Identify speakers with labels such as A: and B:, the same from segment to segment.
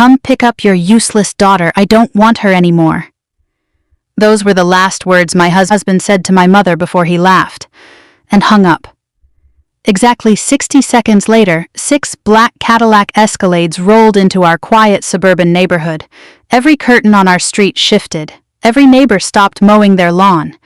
A: Come pick up your useless daughter. I don't want her anymore." Those were the last words my husband said to my mother before he laughed and hung up. Exactly 60 seconds later, 6 black Cadillac Escalades rolled into our quiet suburban neighborhood. Every curtain on our street shifted. Every neighbor stopped mowing their lawn.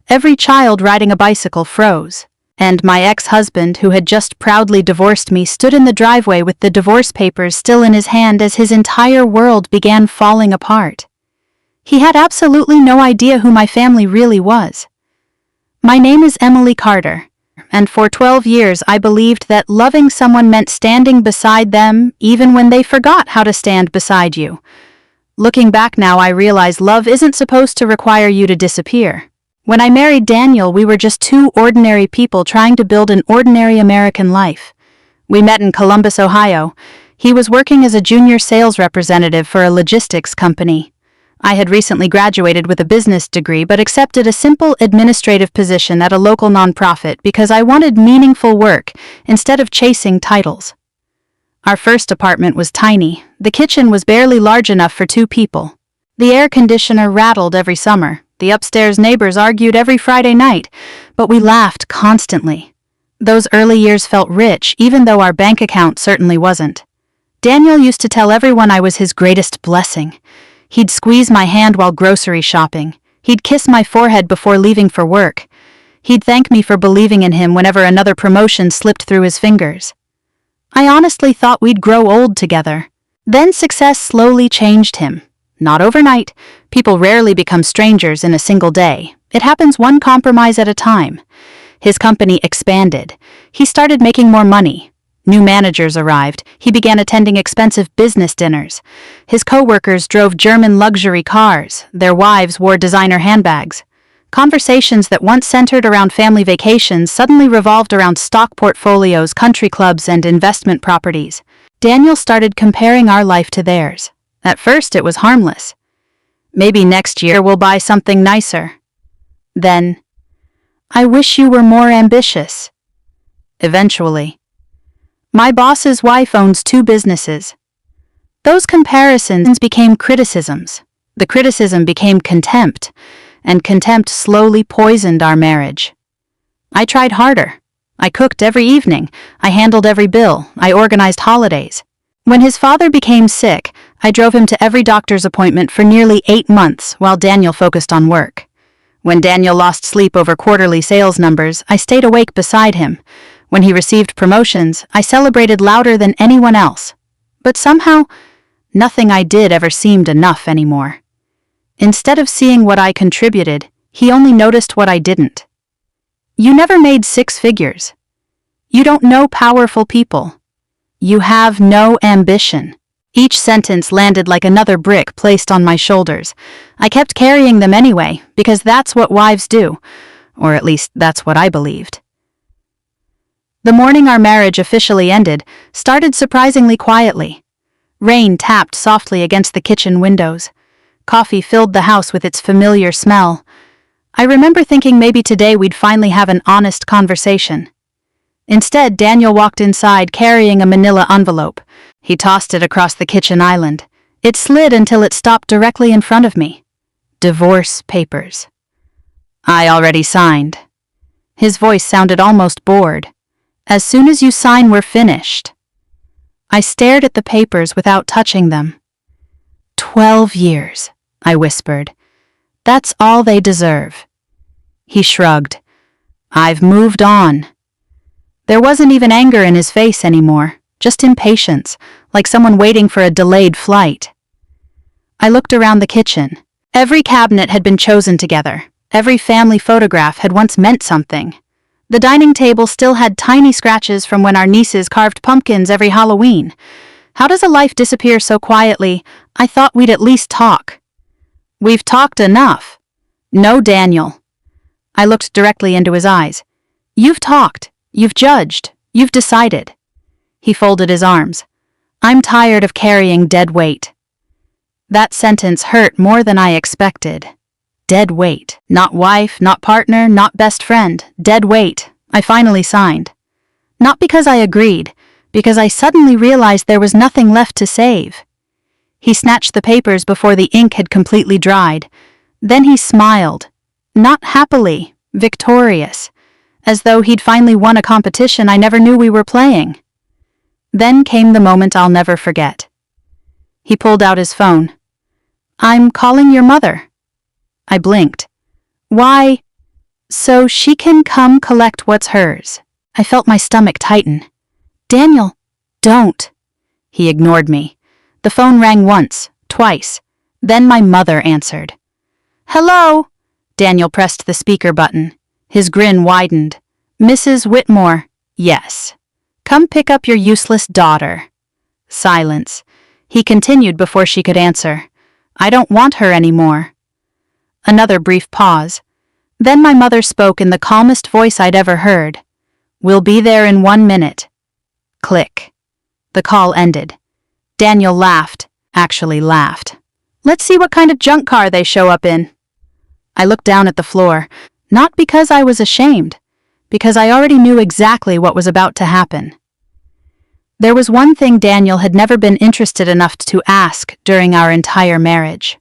A: Every child riding a bicycle froze. And my ex-husband, who had just proudly divorced me, stood in the driveway with the divorce papers still in his hand as his entire world began falling apart. He had absolutely no idea who my family really was. My name is Emily Carter, and for 12 years I believed that loving someone meant standing beside them even when they forgot how to stand beside you. Looking back now, I realize love isn't supposed to require you to disappear. When I married Daniel, we were just 2 ordinary people trying to build an ordinary American life. We met in Columbus, Ohio. He was working as a junior sales representative for a logistics company. I had recently graduated with a business degree but accepted a simple administrative position at a local nonprofit because I wanted meaningful work instead of chasing titles. Our first apartment was tiny. The kitchen was barely large enough for 2 people. The air conditioner rattled every summer. The upstairs neighbors argued every Friday night, but we laughed constantly. Those early years felt rich, even though our bank account certainly wasn't. Daniel used to tell everyone I was his greatest blessing. He'd squeeze my hand while grocery shopping. He'd kiss my forehead before leaving for work. He'd thank me for believing in him whenever another promotion slipped through his fingers. I honestly thought we'd grow old together. Then success slowly changed him. Not overnight. People rarely become strangers in a single day. It happens one compromise at a time. His company expanded. He started making more money. New managers arrived. He began attending expensive business dinners. His coworkers drove German luxury cars. Their wives wore designer handbags. Conversations that once centered around family vacations suddenly revolved around stock portfolios, country clubs, and investment properties. Daniel started comparing our life to theirs. At first, it was harmless. Maybe next year we'll buy something nicer. Then, I wish you were more ambitious. Eventually, my boss's wife owns 2 businesses. Those comparisons became criticisms. The criticism became contempt, and contempt slowly poisoned our marriage. I tried harder. I cooked every evening. I handled every bill. I organized holidays. When his father became sick, I drove him to every doctor's appointment for nearly 8 months while Daniel focused on work. When Daniel lost sleep over quarterly sales numbers, I stayed awake beside him. When he received promotions, I celebrated louder than anyone else. But somehow, nothing I did ever seemed enough anymore. Instead of seeing what I contributed, he only noticed what I didn't. You never made 6 figures. You don't know powerful people. You have no ambition. Each sentence landed like another brick placed on my shoulders. I kept carrying them anyway, because that's what wives do. Or at least that's what I believed. The morning our marriage officially ended started surprisingly quietly. Rain tapped softly against the kitchen windows. Coffee filled the house with its familiar smell. I remember thinking maybe today we'd finally have an honest conversation. Instead, Daniel walked inside carrying a manila envelope. He tossed it across the kitchen island. It slid until it stopped directly in front of me. Divorce papers. I already signed. His voice sounded almost bored. As soon as you sign, we're finished. I stared at the papers without touching them. 12 years, I whispered. That's all they deserve. He shrugged. I've moved on. There wasn't even anger in his face anymore, just impatience, like someone waiting for a delayed flight. I looked around the kitchen. Every cabinet had been chosen together. Every family photograph had once meant something. The dining table still had tiny scratches from when our nieces carved pumpkins every Halloween. How does a life disappear so quietly? I thought we'd at least talk. We've talked enough. No, Daniel. I looked directly into his eyes. You've talked. You've judged. You've decided. He folded his arms. I'm tired of carrying dead weight. That sentence hurt more than I expected. Dead weight. Not wife, not partner, not best friend. Dead weight. I finally signed. Not because I agreed, because I suddenly realized there was nothing left to save. He snatched the papers before the ink had completely dried. Then he smiled. Not happily, victorious, as though he'd finally won a competition I never knew we were playing. Then came the moment I'll never forget. He pulled out his phone. "I'm calling your mother." I blinked. "Why? So she can come collect what's hers." I felt my stomach tighten. "Daniel, don't." He ignored me. The phone rang once, twice. Then my mother answered. "Hello?" Daniel pressed the speaker button. His grin widened. "Mrs. Whitmore." "Yes." "Come pick up your useless daughter." Silence. He continued before she could answer. "I don't want her anymore." Another brief pause. Then my mother spoke in the calmest voice I'd ever heard. "We'll be there in 1 minute." Click. The call ended. Daniel laughed, actually laughed. "Let's see what kind of junk car they show up in." I looked down at the floor, not because I was ashamed, because I already knew exactly what was about to happen. There was one thing Daniel had never been interested enough to ask during our entire marriage: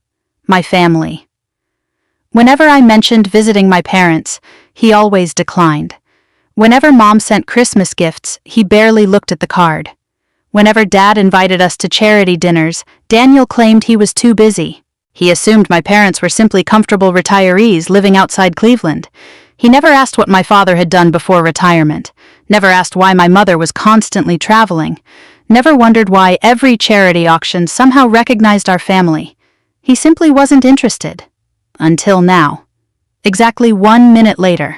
A: my family. Whenever I mentioned visiting my parents, he always declined. Whenever Mom sent Christmas gifts, he barely looked at the card. Whenever Dad invited us to charity dinners, Daniel claimed he was too busy. He assumed my parents were simply comfortable retirees living outside Cleveland. He never asked what my father had done before retirement, never asked why my mother was constantly traveling, never wondered why every charity auction somehow recognized our family. He simply wasn't interested. Until now. Exactly 1 minute later.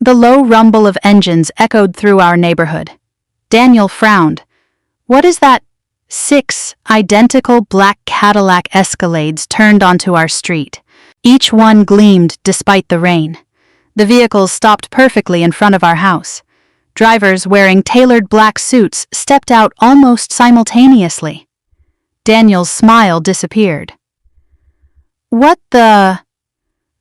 A: The low rumble of engines echoed through our neighborhood. Daniel frowned. "What is that?" 6 identical black Cadillac Escalades turned onto our street. Each one gleamed despite the rain. The vehicles stopped perfectly in front of our house. Drivers wearing tailored black suits stepped out almost simultaneously. Daniel's smile disappeared. "What the?"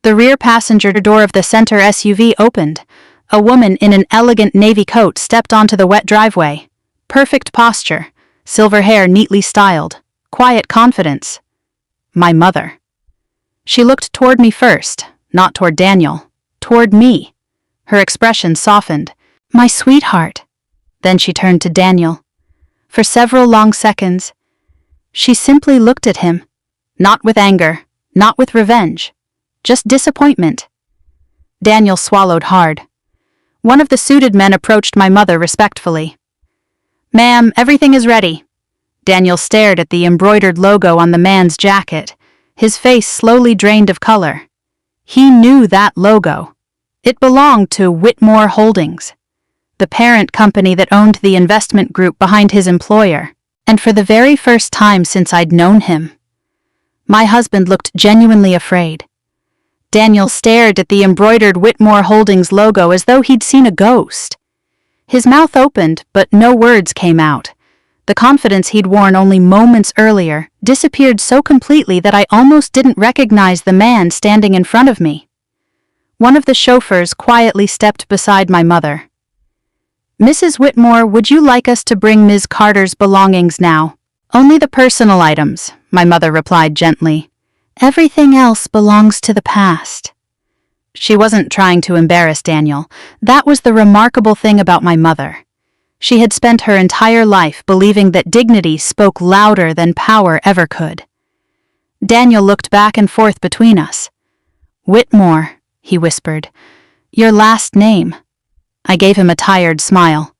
A: The rear passenger door of the center SUV opened. A woman in an elegant navy coat stepped onto the wet driveway. Perfect posture, silver hair neatly styled, quiet confidence. My mother. She looked toward me first, not toward Daniel, toward me. Her expression softened. "My sweetheart." Then she turned to Daniel. For several long seconds, she simply looked at him, not with anger, not with revenge, just disappointment. Daniel swallowed hard. One of the suited men approached my mother respectfully. "Ma'am, everything is ready." Daniel stared at the embroidered logo on the man's jacket. His face slowly drained of color. He knew that logo. It belonged to Whitmore Holdings, the parent company that owned the investment group behind his employer. And for the very first time since I'd known him, my husband looked genuinely afraid. Daniel stared at the embroidered Whitmore Holdings logo as though he'd seen a ghost. His mouth opened, but no words came out. The confidence he'd worn only moments earlier disappeared so completely that I almost didn't recognize the man standing in front of me. One of the chauffeurs quietly stepped beside my mother. "Mrs. Whitmore, would you like us to bring Ms. Carter's belongings now?" "Only the personal items," my mother replied gently. "Everything else belongs to the past." She wasn't trying to embarrass Daniel. That was the remarkable thing about my mother. She had spent her entire life believing that dignity spoke louder than power ever could. Daniel looked back and forth between us. "Whitmore," he whispered. "Your last name." I gave him a tired smile.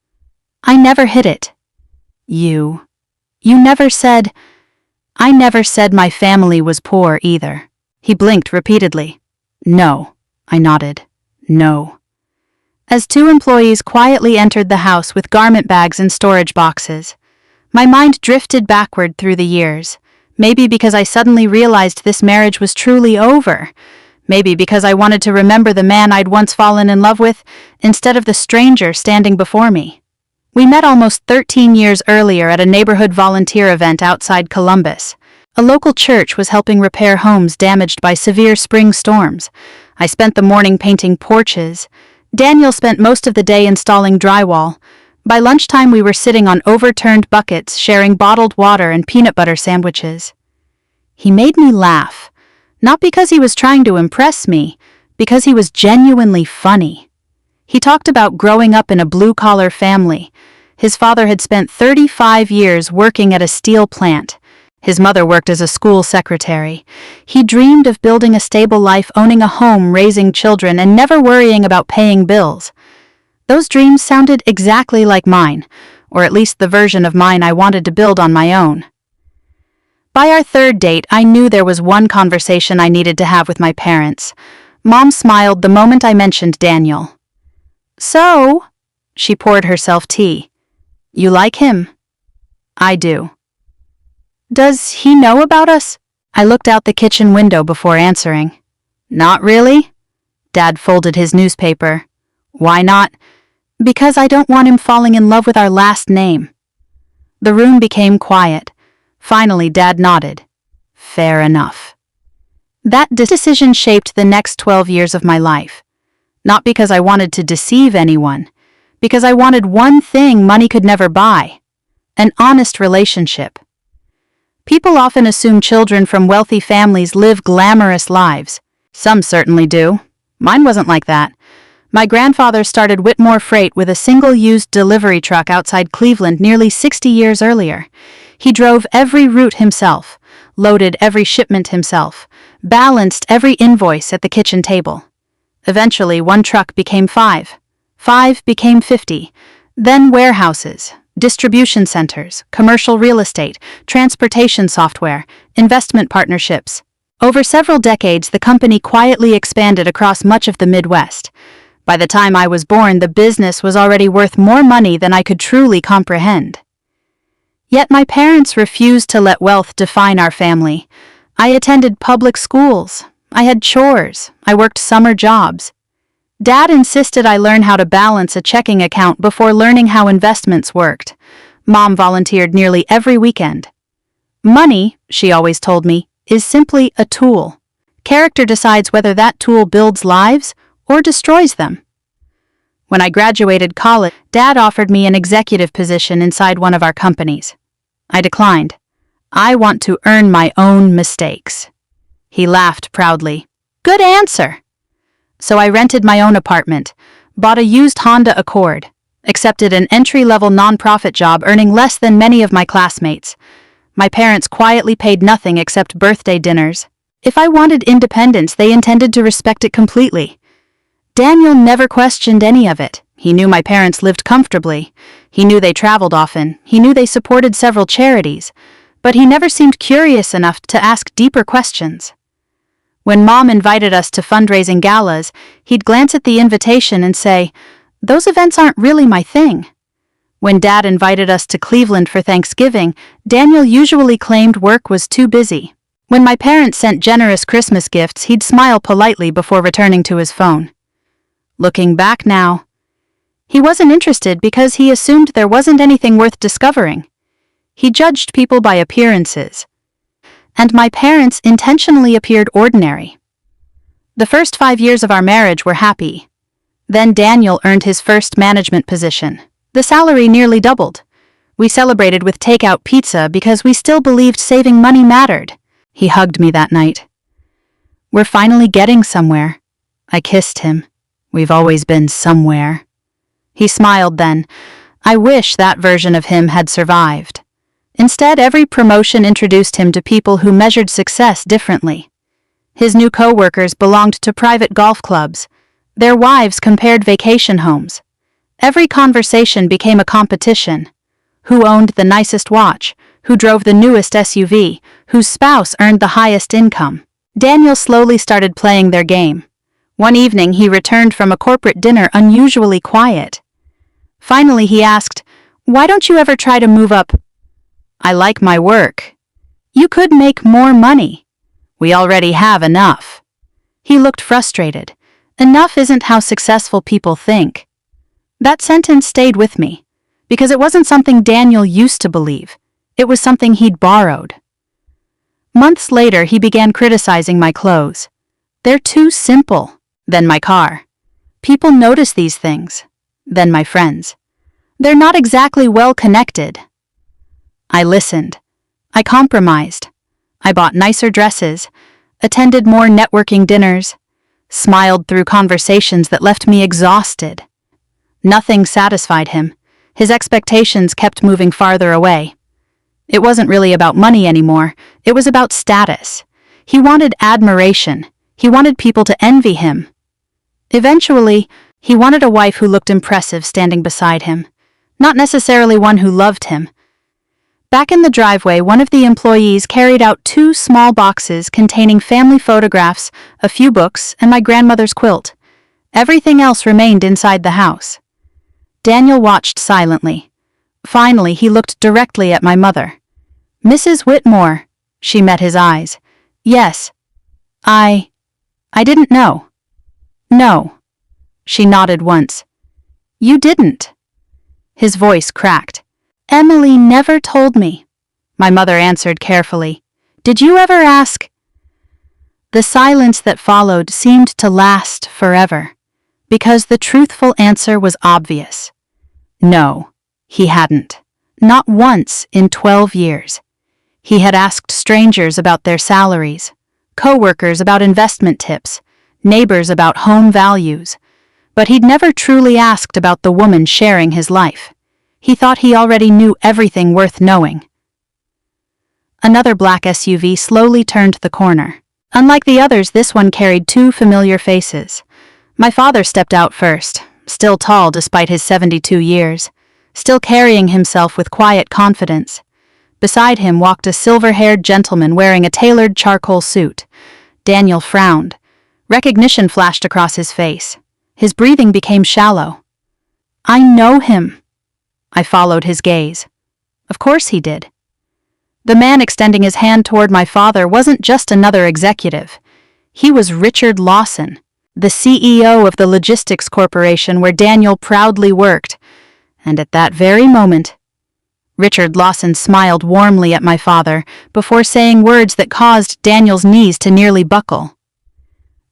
A: "I never hid it." You never said..." "I never said my family was poor either." He blinked repeatedly. "No," I nodded. "No." As 2 employees quietly entered the house with garment bags and storage boxes, my mind drifted backward through the years. Maybe because I suddenly realized this marriage was truly over. Maybe because I wanted to remember the man I'd once fallen in love with, instead of the stranger standing before me. We met almost 13 years earlier at a neighborhood volunteer event outside Columbus. A local church was helping repair homes damaged by severe spring storms. I spent the morning painting porches. Daniel spent most of the day installing drywall. By lunchtime, we were sitting on overturned buckets, sharing bottled water and peanut butter sandwiches. He made me laugh, not because he was trying to impress me, because he was genuinely funny. He talked about growing up in a blue-collar family. His father had spent 35 years working at a steel plant. His mother worked as a school secretary. He dreamed of building a stable life, owning a home, raising children, and never worrying about paying bills. Those dreams sounded exactly like mine, or at least the version of mine I wanted to build on my own. By our third date, I knew there was one conversation I needed to have with my parents. Mom smiled the moment I mentioned Daniel. "So," she poured herself tea, "you like him?" "I do." "Does he know about us?" I looked out the kitchen window before answering. "Not really." Dad folded his newspaper. "Why not?" "Because I don't want him falling in love with our last name." The room became quiet. Finally, Dad nodded. "Fair enough." That decision shaped the next 12 years of my life. Not because I wanted to deceive anyone, because I wanted one thing money could never buy: an honest relationship. People often assume children from wealthy families live glamorous lives. Some certainly do. Mine wasn't like that. My grandfather started Whitmore Freight with a single-used delivery truck outside Cleveland nearly 60 years earlier. He drove every route himself, loaded every shipment himself, balanced every invoice at the kitchen table. Eventually, one truck became 5. 5 became 50. Then warehouses, distribution centers, commercial real estate, transportation software, investment partnerships. Over several decades, the company quietly expanded across much of the Midwest. By the time I was born, the business was already worth more money than I could truly comprehend. Yet my parents refused to let wealth define our family. I attended public schools. I had chores. I worked summer jobs. Dad insisted I learn how to balance a checking account before learning how investments worked. Mom volunteered nearly every weekend. Money, she always told me, is simply a tool. Character decides whether that tool builds lives or destroys them. When I graduated college, Dad offered me an executive position inside one of our companies. I declined. I want to earn my own mistakes. He laughed proudly. Good answer. So I rented my own apartment, bought a used Honda Accord, accepted an entry-level nonprofit job earning less than many of my classmates. My parents quietly paid nothing except birthday dinners. If I wanted independence, they intended to respect it completely. Daniel never questioned any of it. He knew my parents lived comfortably. He knew they traveled often. He knew they supported several charities. But he never seemed curious enough to ask deeper questions. When Mom invited us to fundraising galas, he'd glance at the invitation and say, "Those events aren't really my thing." When Dad invited us to Cleveland for Thanksgiving, Daniel usually claimed work was too busy. When my parents sent generous Christmas gifts, he'd smile politely before returning to his phone. Looking back now, he wasn't interested because he assumed there wasn't anything worth discovering. He judged people by appearances. And my parents intentionally appeared ordinary. The first 5 years of our marriage were happy. Then Daniel earned his first management position. The salary nearly doubled. We celebrated with takeout pizza because we still believed saving money mattered. He hugged me that night. We're finally getting somewhere. I kissed him. We've always been somewhere. He smiled then. I wish that version of him had survived. Instead, every promotion introduced him to people who measured success differently. His new co-workers belonged to private golf clubs. Their wives compared vacation homes. Every conversation became a competition. Who owned the nicest watch? Who drove the newest SUV? Whose spouse earned the highest income? Daniel slowly started playing their game. One evening, he returned from a corporate dinner unusually quiet. Finally, he asked, "Why don't you ever try to move up?" "I like my work." "You could make more money." "We already have enough." He looked frustrated. Enough isn't how successful people think. That sentence stayed with me, because it wasn't something Daniel used to believe. It was something he'd borrowed. Months later, he began criticizing my clothes. "They're too simple." Then my car. "People notice these things." Then my friends. They're not exactly well connected. I listened. I compromised. I bought nicer dresses, attended more networking dinners, smiled through conversations that left me exhausted. Nothing satisfied him. His expectations kept moving farther away. It wasn't really about money anymore. It was about status. He wanted admiration. He wanted people to envy him. Eventually, he wanted a wife who looked impressive standing beside him, not necessarily one who loved him. Back in the driveway, one of the employees carried out 2 small boxes containing family photographs, a few books, and my grandmother's quilt. Everything else remained inside the house. Daniel watched silently. Finally, he looked directly at my mother. "Mrs. Whitmore," she met his eyes. "Yes. I didn't know." "No." She nodded once. "You didn't." His voice cracked. "Emily never told me," my mother answered carefully. "Did you ever ask?" The silence that followed seemed to last forever, because the truthful answer was obvious. No, he hadn't. Not once in 12 years. He had asked strangers about their salaries, co-workers about investment tips, neighbors about home values, but he'd never truly asked about the woman sharing his life. He thought he already knew everything worth knowing. Another black SUV slowly turned the corner. Unlike the others, this one carried 2 familiar faces. My father stepped out first, still tall despite his 72 years, still carrying himself with quiet confidence. Beside him walked a silver-haired gentleman wearing a tailored charcoal suit. Daniel frowned. Recognition flashed across his face. His breathing became shallow. "I know him." I followed his gaze. Of course he did. The man extending his hand toward my father wasn't just another executive. He was Richard Lawson, the CEO of the logistics corporation where Daniel proudly worked. And at that very moment, Richard Lawson smiled warmly at my father before saying words that caused Daniel's knees to nearly buckle.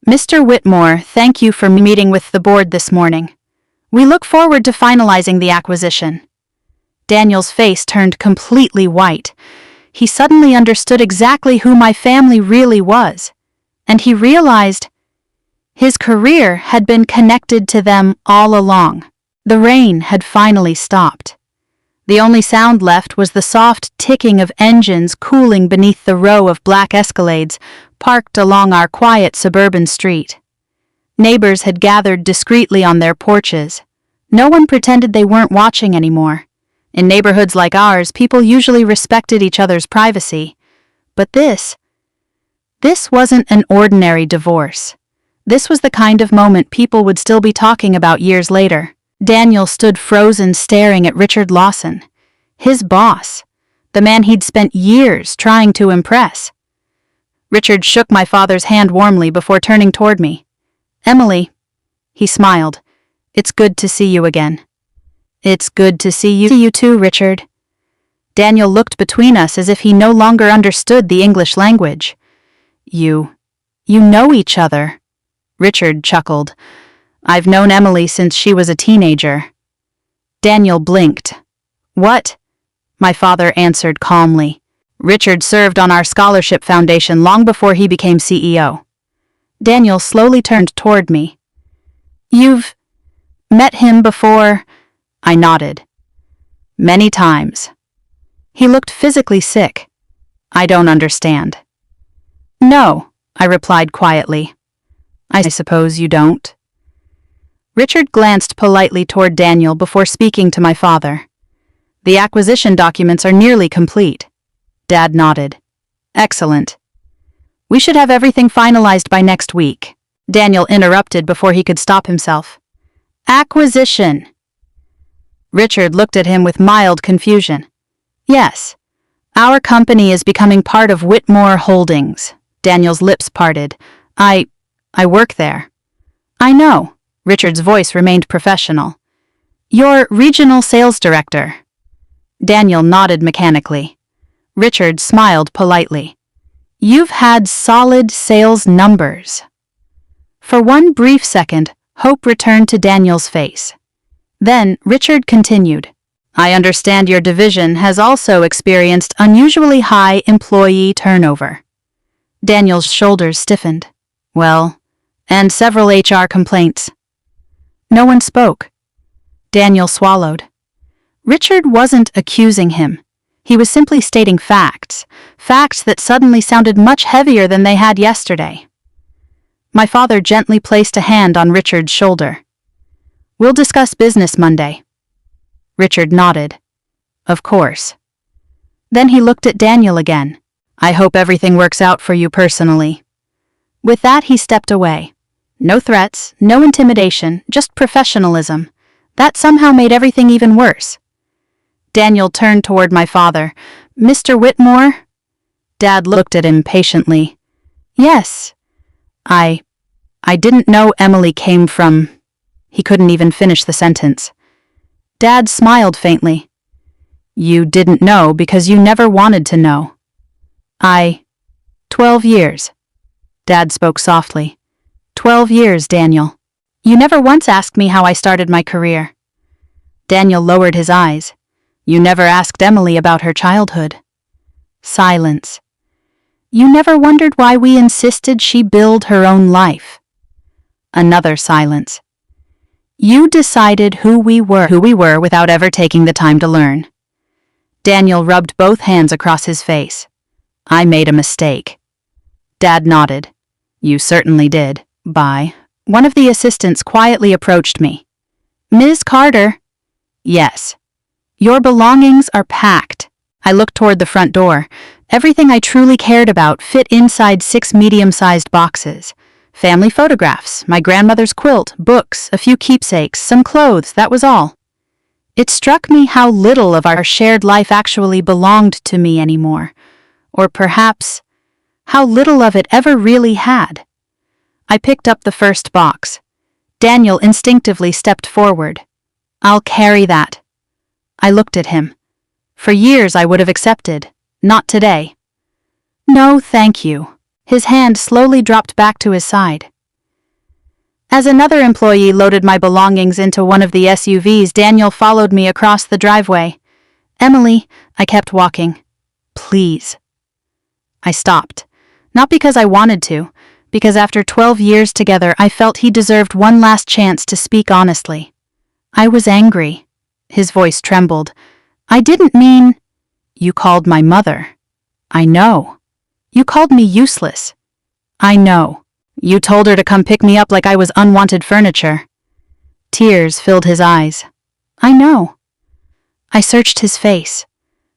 A: "Mr. Whitmore, thank you for meeting with the board this morning. We look forward to finalizing the acquisition." Daniel's face turned completely white. He suddenly understood exactly who my family really was, and he realized his career had been connected to them all along. The rain had finally stopped. The only sound left was the soft ticking of engines cooling beneath the row of black Escalades parked along our quiet suburban street. Neighbors had gathered discreetly on their porches. No one pretended they weren't watching anymore. In neighborhoods like ours, people usually respected each other's privacy. But this wasn't an ordinary divorce. This was the kind of moment people would still be talking about years later. Daniel stood frozen, staring at Richard Lawson, his boss, the man he'd spent years trying to impress. Richard shook my father's hand warmly before turning toward me. "Emily," he smiled, "it's good to see you again." "It's good to see you too, Richard." Daniel looked between us as if he no longer understood the English language. You know each other," Richard chuckled. "I've known Emily since she was a teenager." Daniel blinked. "What?" my father answered calmly. "Richard served on our scholarship foundation long before he became CEO." Daniel slowly turned toward me. "You've met him before?" I nodded. "Many times." He looked physically sick. "I don't understand." "No," I replied quietly. "I suppose you don't." Richard glanced politely toward Daniel before speaking to my father. "The acquisition documents are nearly complete." Dad nodded. "Excellent. We should have everything finalized by next week." Daniel interrupted before he could stop himself. "Acquisition." Richard looked at him with mild confusion. "Yes. Our company is becoming part of Whitmore Holdings." Daniel's lips parted. I work there." "I know." Richard's voice remained professional. "You're regional sales director." Daniel nodded mechanically. Richard smiled politely. "You've had solid sales numbers." For one brief second, hope returned to Daniel's face. Then Richard continued, I understand your division has also experienced unusually high employee turnover. Daniel's shoulders stiffened. Well, and several HR complaints. No one spoke. Daniel swallowed. Richard wasn't accusing him. He was simply stating facts, facts that suddenly sounded much heavier than they had yesterday. My father gently placed a hand on Richard's shoulder. We'll discuss business Monday. Richard nodded. Of course. Then he looked at Daniel again. I hope everything works out for you personally. With that, he stepped away. No threats, no intimidation, just professionalism. That somehow made everything even worse. Daniel turned toward my father. Mr. Whitmore? Dad looked at him patiently. Yes. I didn't know Emily came from... He couldn't even finish the sentence. Dad smiled faintly. You didn't know because you never wanted to know. 12 years. Dad spoke softly. 12 years, Daniel. You never once asked me how I started my career. Daniel lowered his eyes. You never asked Emily about her childhood. Silence. You never wondered why we insisted she build her own life. Another silence. You decided who we were without ever taking the time to learn. Daniel rubbed both hands across his face. I made a mistake. Dad nodded. You certainly did. Bye. One of the assistants quietly approached me. Ms. Carter? Yes. Your belongings are packed. I looked toward the front door. Everything I truly cared about fit inside 6 medium-sized boxes. Family photographs, my grandmother's quilt, books, a few keepsakes, some clothes, that was all. It struck me how little of our shared life actually belonged to me anymore. Or perhaps, how little of it ever really had. I picked up the first box. Daniel instinctively stepped forward. I'll carry that. I looked at him. For years I would have accepted. Not today. No, thank you. His hand slowly dropped back to his side. As another employee loaded my belongings into one of the SUVs, Daniel followed me across the driveway. Emily, I kept walking. Please. I stopped. Not because I wanted to, because after 12 years together I felt he deserved one last chance to speak honestly. I was angry. His voice trembled. I didn't mean... You called my mother. I know. You called me useless. I know. You told her to come pick me up like I was unwanted furniture. Tears filled his eyes. I know. I searched his face.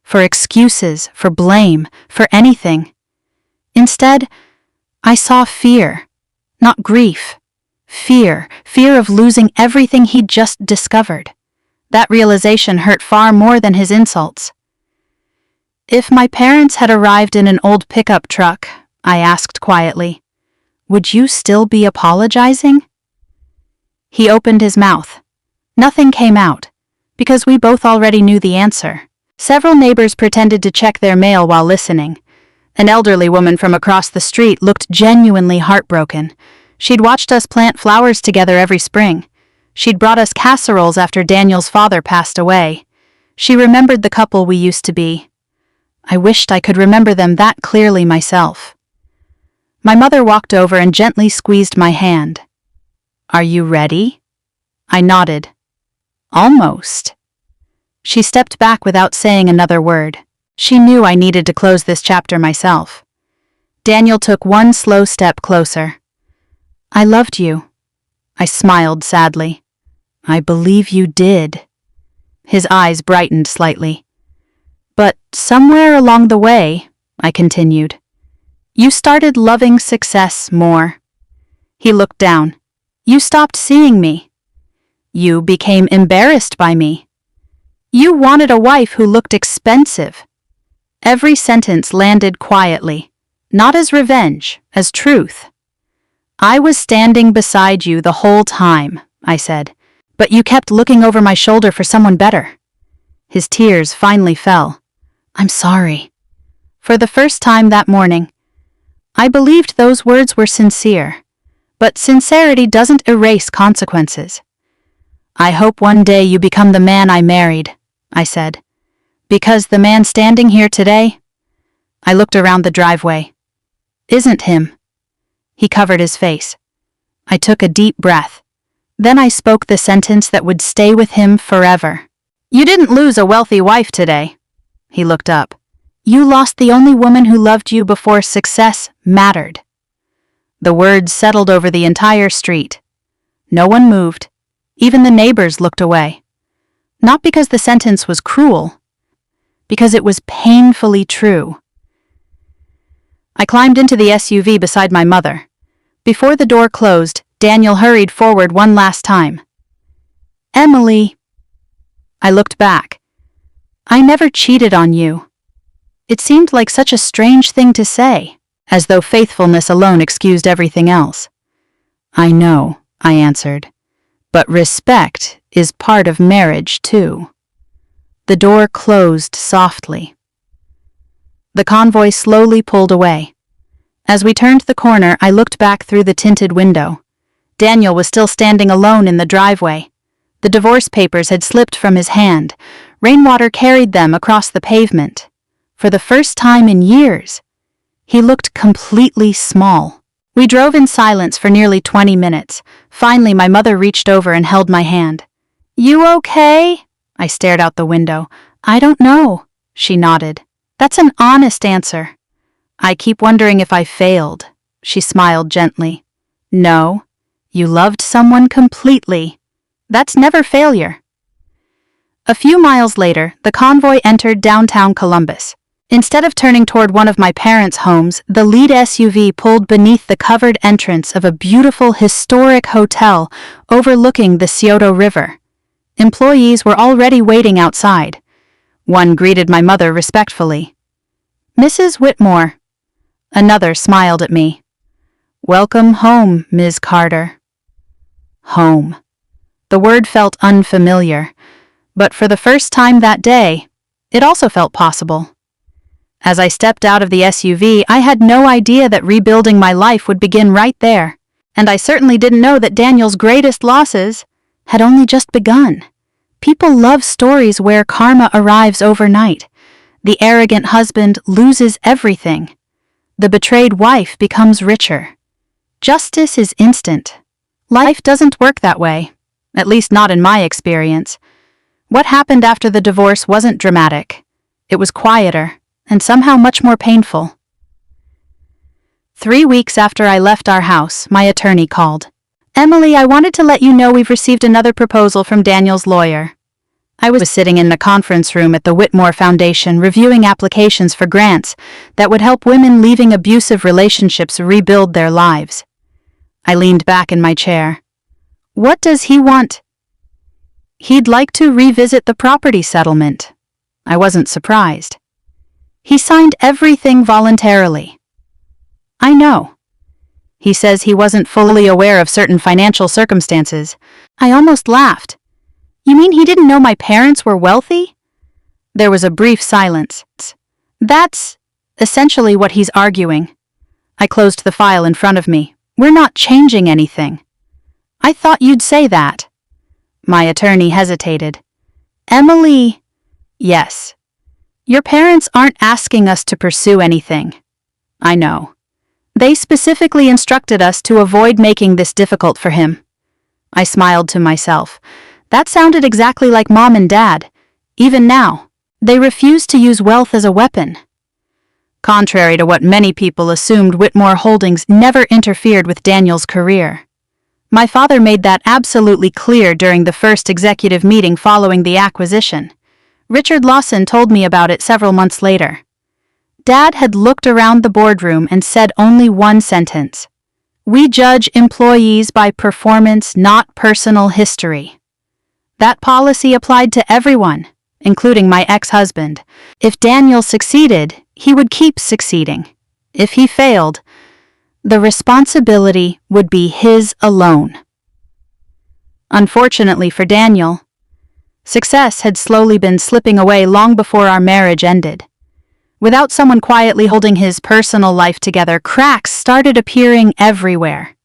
A: For excuses, for blame, for anything. Instead, I saw fear. Not grief. Fear. Fear of losing everything he'd just discovered. That realization hurt far more than his insults. If my parents had arrived in an old pickup truck, I asked quietly, would you still be apologizing? He opened his mouth. Nothing came out, because we both already knew the answer. Several neighbors pretended to check their mail while listening. An elderly woman from across the street looked genuinely heartbroken. She'd watched us plant flowers together every spring. She'd brought us casseroles after Daniel's father passed away. She remembered the couple we used to be. I wished I could remember them that clearly myself. My mother walked over and gently squeezed my hand. Are you ready? I nodded. Almost. She stepped back without saying another word. She knew I needed to close this chapter myself. Daniel took one slow step closer. I loved you. I smiled sadly. I believe you did. His eyes brightened slightly. But somewhere along the way, I continued, you started loving success more. He looked down. You stopped seeing me. You became embarrassed by me. You wanted a wife who looked expensive. Every sentence landed quietly, not as revenge, as truth. I was standing beside you the whole time, I said, but you kept looking over my shoulder for someone better. His tears finally fell. I'm sorry. For the first time that morning, I believed those words were sincere, but sincerity doesn't erase consequences. I hope one day you become the man I married, I said. Because the man standing here today? I looked around the driveway. Isn't him. He covered his face. I took a deep breath. Then I spoke the sentence that would stay with him forever. You didn't lose a wealthy wife today. He looked up. You lost the only woman who loved you before success mattered. The words settled over the entire street. No one moved. Even the neighbors looked away. Not because the sentence was cruel, because it was painfully true. I climbed into the SUV beside my mother. Before the door closed, Daniel hurried forward one last time. Emily. I looked back. I never cheated on you. It seemed like such a strange thing to say, as though faithfulness alone excused everything else. I know, I answered, but respect is part of marriage too. The door closed softly. The convoy slowly pulled away. As we turned the corner, I looked back through the tinted window. Daniel was still standing alone in the driveway. The divorce papers had slipped from his hand. Rainwater carried them across the pavement. For the first time in years, he looked completely small. We drove in silence for nearly 20 minutes. Finally, my mother reached over and held my hand. You okay? I stared out the window. I don't know, she nodded. That's an honest answer. I keep wondering if I failed, she smiled gently. No, you loved someone completely. That's never failure. A few miles later, the convoy entered downtown Columbus. Instead of turning toward one of my parents' homes, the lead SUV pulled beneath the covered entrance of a beautiful historic hotel overlooking the Scioto River. Employees were already waiting outside. One greeted my mother respectfully. Mrs. Whitmore. Another smiled at me. Welcome home, Ms. Carter. Home. The word felt unfamiliar, but for the first time that day, it also felt possible. As I stepped out of the SUV, I had no idea that rebuilding my life would begin right there, and I certainly didn't know that Daniel's greatest losses had only just begun. People love stories where karma arrives overnight. The arrogant husband loses everything. The betrayed wife becomes richer. Justice is instant. Life doesn't work that way, at least not in my experience. What happened after the divorce wasn't dramatic. It was quieter, and somehow much more painful. 3 weeks after I left our house, my attorney called. Emily, I wanted to let you know we've received another proposal from Daniel's lawyer. I was sitting in the conference room at the Whitmore Foundation reviewing applications for grants that would help women leaving abusive relationships rebuild their lives. I leaned back in my chair. What does he want? He'd like to revisit the property settlement. I wasn't surprised. He signed everything voluntarily. I know. He says he wasn't fully aware of certain financial circumstances. I almost laughed. You mean he didn't know my parents were wealthy? There was a brief silence. That's essentially what he's arguing. I closed the file in front of me. We're not changing anything. I thought you'd say that. My attorney hesitated. Emily. Yes. Your parents aren't asking us to pursue anything. I know. They specifically instructed us to avoid making this difficult for him. I smiled to myself. That sounded exactly like Mom and Dad. Even now, they refuse to use wealth as a weapon. Contrary to what many people assumed, Whitmore Holdings never interfered with Daniel's career. My father made that absolutely clear during the first executive meeting following the acquisition. Richard Lawson told me about it several months later. Dad had looked around the boardroom and said only one sentence. We judge employees by performance, not personal history. That policy applied to everyone, including my ex-husband. If Daniel succeeded, he would keep succeeding. If he failed, the responsibility would be his alone. Unfortunately for Daniel, success had slowly been slipping away long before our marriage ended. Without someone quietly holding his personal life together, cracks started appearing everywhere.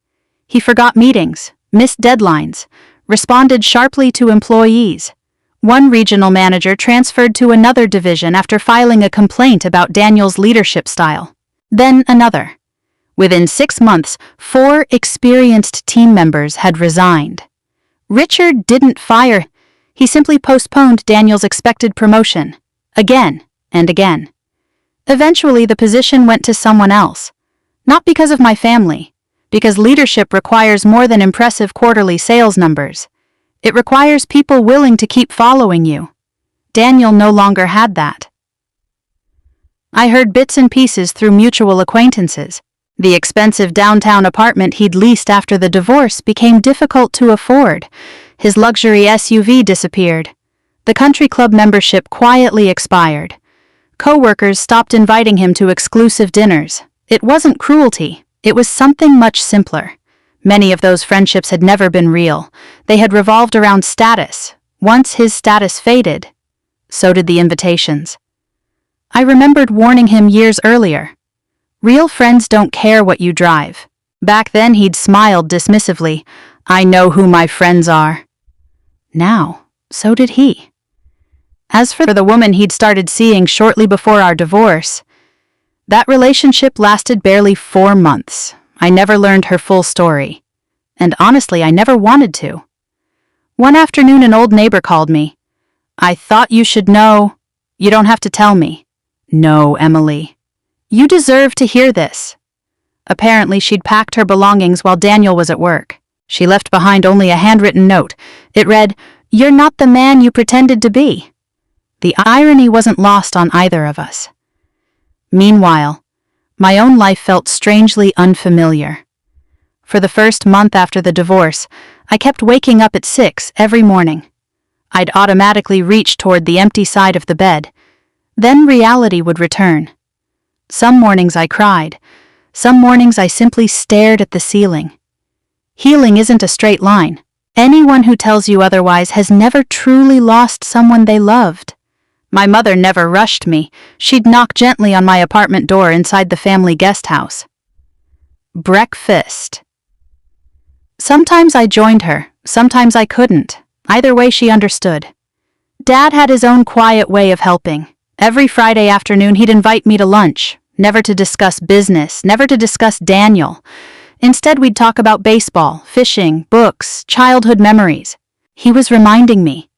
A: He forgot meetings, missed deadlines, responded sharply to employees, One regional manager transferred to another division after filing a complaint about Daniel's leadership style. Then another. Within 6 months, 4 experienced team members had resigned. Richard didn't fire. He simply postponed Daniel's expected promotion, again and again. Eventually, the position went to someone else. Not because of my family, because leadership requires more than impressive quarterly sales numbers. It requires people willing to keep following you. Daniel no longer had that. I heard bits and pieces through mutual acquaintances. The expensive downtown apartment he'd leased after the divorce became difficult to afford. His luxury SUV disappeared. The country club membership quietly expired. Co-workers stopped inviting him to exclusive dinners. It wasn't cruelty. It was something much simpler. Many of those friendships had never been real. They had revolved around status. Once his status faded, so did the invitations. I remembered warning him years earlier. Real friends don't care what you drive. Back then he'd smiled dismissively. I know who my friends are. Now, so did he. As for the woman he'd started seeing shortly before our divorce, that relationship lasted barely 4 months. I never learned her full story. And honestly, I never wanted to. One afternoon, an old neighbor called me. I thought you should know. You don't have to tell me. No, Emily. You deserve to hear this. Apparently, she'd packed her belongings while Daniel was at work. She left behind only a handwritten note. It read, "You're not the man you pretended to be." The irony wasn't lost on either of us. Meanwhile, my own life felt strangely unfamiliar. For the first month after the divorce, I kept waking up at 6 every morning. I'd automatically reach toward the empty side of the bed. Then reality would return. Some mornings I cried. Some mornings I simply stared at the ceiling. Healing isn't a straight line. Anyone who tells you otherwise has never truly lost someone they loved. My mother never rushed me. She'd knock gently on my apartment door inside the family guest house. Breakfast. Sometimes I joined her, sometimes I couldn't. Either way, she understood. Dad had his own quiet way of helping. Every Friday afternoon, he'd invite me to lunch, never to discuss business, never to discuss Daniel. Instead, we'd talk about baseball, fishing, books, childhood memories. He was reminding me,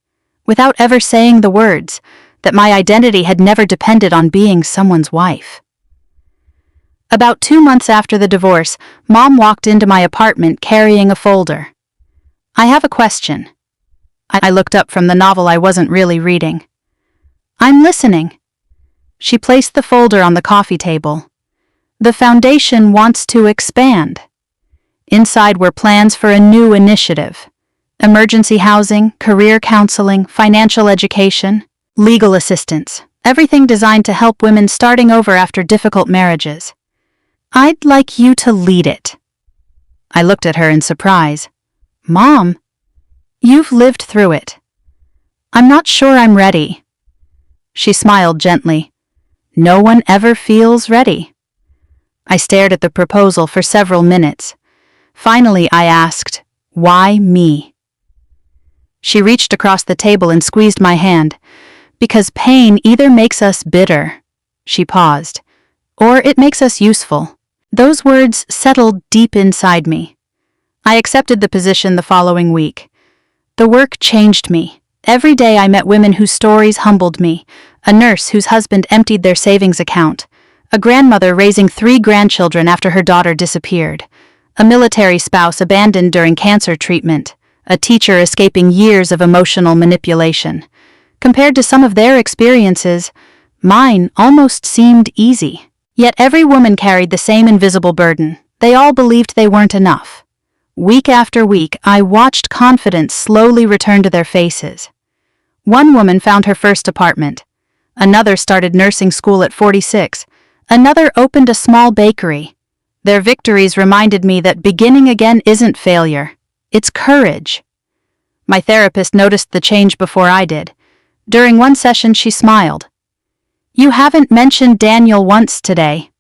A: without ever saying the words, that my identity had never depended on being someone's wife. About 2 months after the divorce, Mom walked into my apartment carrying a folder. I have a question. I looked up from the novel I wasn't really reading. I'm listening. She placed the folder on the coffee table. The foundation wants to expand. Inside were plans for a new initiative. Emergency housing, career counseling, financial education, legal assistance, everything designed to help women starting over after difficult marriages. I'd like you to lead it. I looked at her in surprise. Mom, you've lived through it. I'm not sure I'm ready. She smiled gently. No one ever feels ready. I stared at the proposal for several minutes. Finally, I asked, why me? She reached across the table and squeezed my hand. Because pain either makes us bitter, she paused, or it makes us useful. Those words settled deep inside me. I accepted the position the following week. The work changed me. Every day I met women whose stories humbled me. A nurse whose husband emptied their savings account. A grandmother raising 3 grandchildren after her daughter disappeared. A military spouse abandoned during cancer treatment. A teacher escaping years of emotional manipulation. Compared to some of their experiences, mine almost seemed easy. Yet every woman carried the same invisible burden. They all believed they weren't enough. Week after week, I watched confidence slowly return to their faces. One woman found her first apartment. Another started nursing school at 46. Another opened a small bakery. Their victories reminded me that beginning again isn't failure. It's courage. My therapist noticed the change before I did. During one session, she smiled. You haven't mentioned Daniel once today.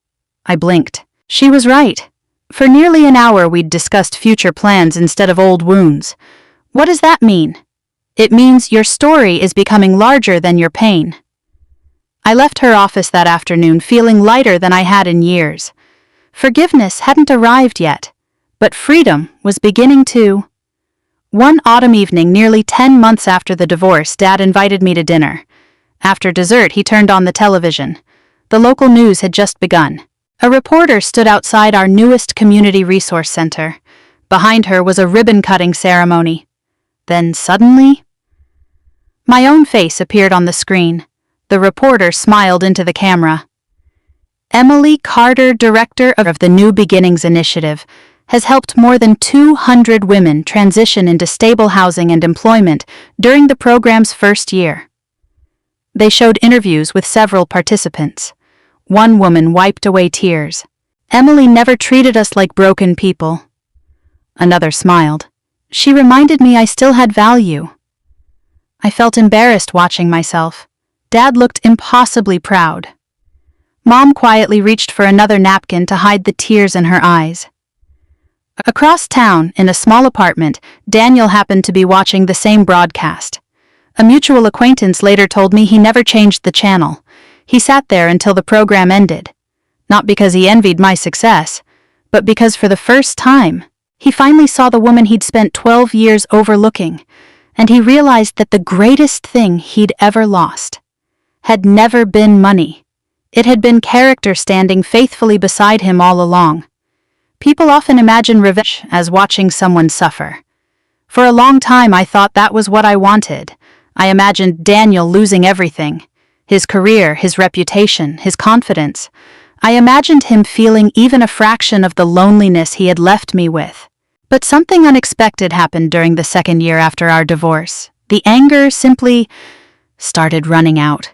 A: I blinked. She was right. For nearly an hour, we'd discussed future plans instead of old wounds. What does that mean? It means your story is becoming larger than your pain. I left her office that afternoon feeling lighter than I had in years. Forgiveness hadn't arrived yet, but freedom was beginning to. One autumn evening, nearly 10 months after the divorce, Dad invited me to dinner. After dessert, he turned on the television. The local news had just begun. A reporter stood outside our newest community resource center. Behind her was a ribbon-cutting ceremony. Then suddenly, my own face appeared on the screen. The reporter smiled into the camera. Emily Carter, director of the New Beginnings Initiative, has helped more than 200 women transition into stable housing and employment during the program's first year. They showed interviews with several participants. One woman wiped away tears. Emily never treated us like broken people. Another smiled. She reminded me I still had value. I felt embarrassed watching myself. Dad looked impossibly proud. Mom quietly reached for another napkin to hide the tears in her eyes. Across town, in a small apartment, Daniel happened to be watching the same broadcast. A mutual acquaintance later told me he never changed the channel. He sat there until the program ended. Not because he envied my success, but because for the first time, he finally saw the woman he'd spent 12 years overlooking, and he realized that the greatest thing he'd ever lost had never been money. It had been character standing faithfully beside him all along. People often imagine revenge as watching someone suffer. For a long time, I thought that was what I wanted. I imagined Daniel losing everything. His career, his reputation, his confidence. I imagined him feeling even a fraction of the loneliness he had left me with. But something unexpected happened during the second year after our divorce. The anger simply started running out.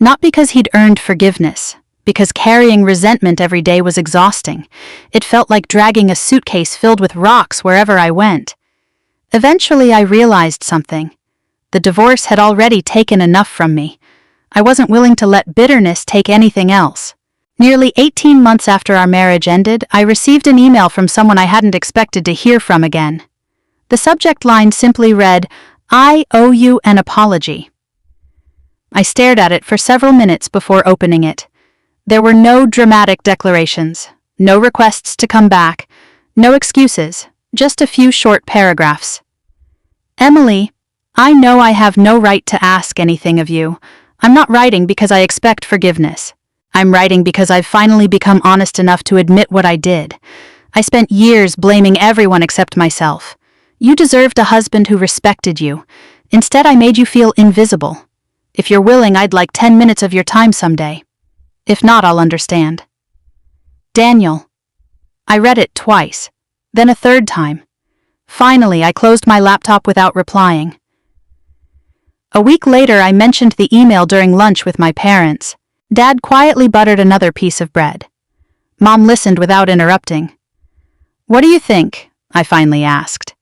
A: Not because he'd earned forgiveness, because carrying resentment every day was exhausting. It felt like dragging a suitcase filled with rocks wherever I went. Eventually, I realized something. The divorce had already taken enough from me. I wasn't willing to let bitterness take anything else. Nearly 18 months after our marriage ended, I received an email from someone I hadn't expected to hear from again. The subject line simply read, "I owe you an apology." I stared at it for several minutes before opening it. There were no dramatic declarations, no requests to come back, no excuses, just a few short paragraphs. "Emily, I know I have no right to ask anything of you. I'm not writing because I expect forgiveness. I'm writing because I've finally become honest enough to admit what I did. I spent years blaming everyone except myself. You deserved a husband who respected you. Instead, I made you feel invisible. If you're willing, I'd like 10 minutes of your time someday. If not, I'll understand. Daniel." I read it twice, then a third time. Finally, I closed my laptop without replying. A week later, I mentioned the email during lunch with my parents. Dad quietly buttered another piece of bread. Mom listened without interrupting. "What do you think?" I finally asked.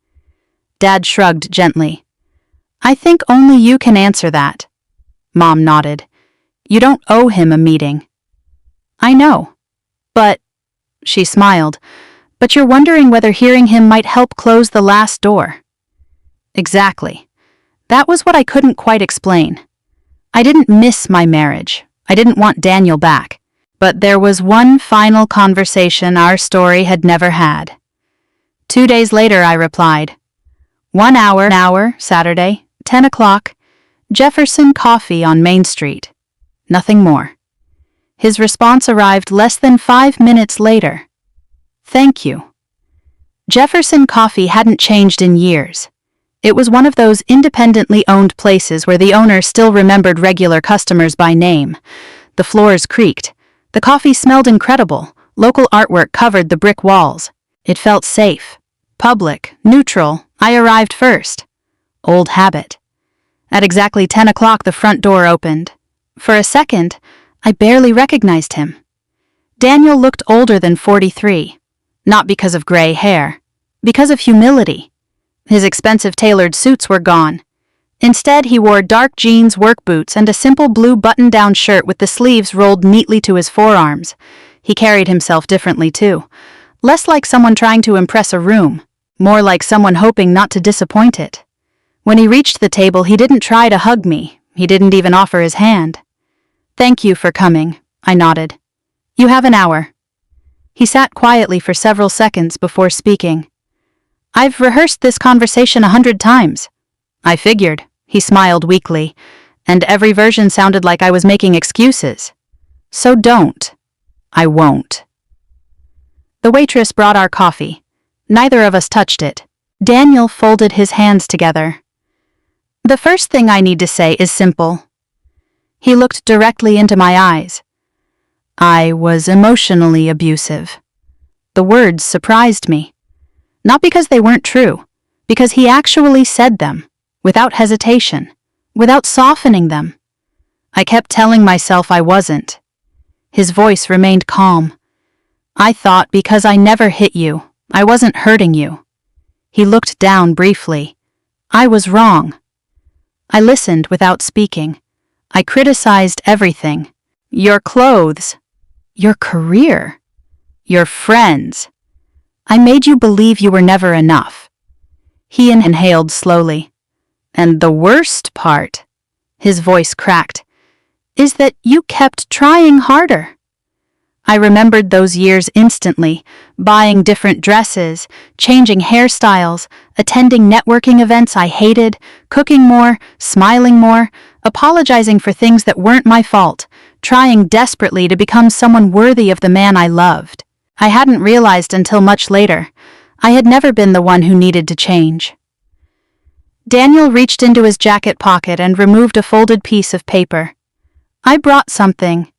A: Dad shrugged gently. "I think only you can answer that." Mom nodded. "You don't owe him a meeting." "I know. But," she smiled, "but you're wondering whether hearing him might help close the last door." Exactly. That was what I couldn't quite explain. I didn't miss my marriage. I didn't want Daniel back. But there was one final conversation our story had never had. 2 days later, I replied. 1 hour, Saturday, 10 o'clock, Jefferson Coffee on Main Street. Nothing more. His response arrived less than 5 minutes later. "Thank you." Jefferson Coffee hadn't changed in years. It was one of those independently owned places where the owner still remembered regular customers by name. The floors creaked. The coffee smelled incredible. Local artwork covered the brick walls. It felt safe, public, neutral. I arrived first. Old habit. At exactly 10 o'clock, the front door opened. For a second, I barely recognized him. Daniel looked older than 43. Not because of gray hair, because of humility. His expensive tailored suits were gone. Instead, he wore dark jeans, work boots, and a simple blue button-down shirt with the sleeves rolled neatly to his forearms. He carried himself differently, too. Less like someone trying to impress a room, more like someone hoping not to disappoint it. When he reached the table, he didn't try to hug me. He didn't even offer his hand. "Thank you for coming," I nodded. "You have an hour." He sat quietly for several seconds before speaking. "I've rehearsed this conversation 100 times." "I figured," he smiled weakly, "and every version sounded like I was making excuses. So don't." "I won't." The waitress brought our coffee. Neither of us touched it. Daniel folded his hands together. "The first thing I need to say is simple." He looked directly into my eyes. "I was emotionally abusive." The words surprised me. Not because they weren't true, because he actually said them, without hesitation, without softening them. I kept telling myself I wasn't. His voice remained calm. "I thought because I never hit you, I wasn't hurting you." He looked down briefly. "I was wrong." I listened without speaking. I criticized everything. Your clothes. Your career. Your friends. I made you believe you were never enough. He inhaled slowly. "And the worst part," his voice cracked, "is that you kept trying harder." I remembered those years instantly, buying different dresses, changing hairstyles, attending networking events I hated, cooking more, smiling more, apologizing for things that weren't my fault, trying desperately to become someone worthy of the man I loved. I hadn't realized until much later, I had never been the one who needed to change. Daniel reached into his jacket pocket and removed a folded piece of paper. "I brought something."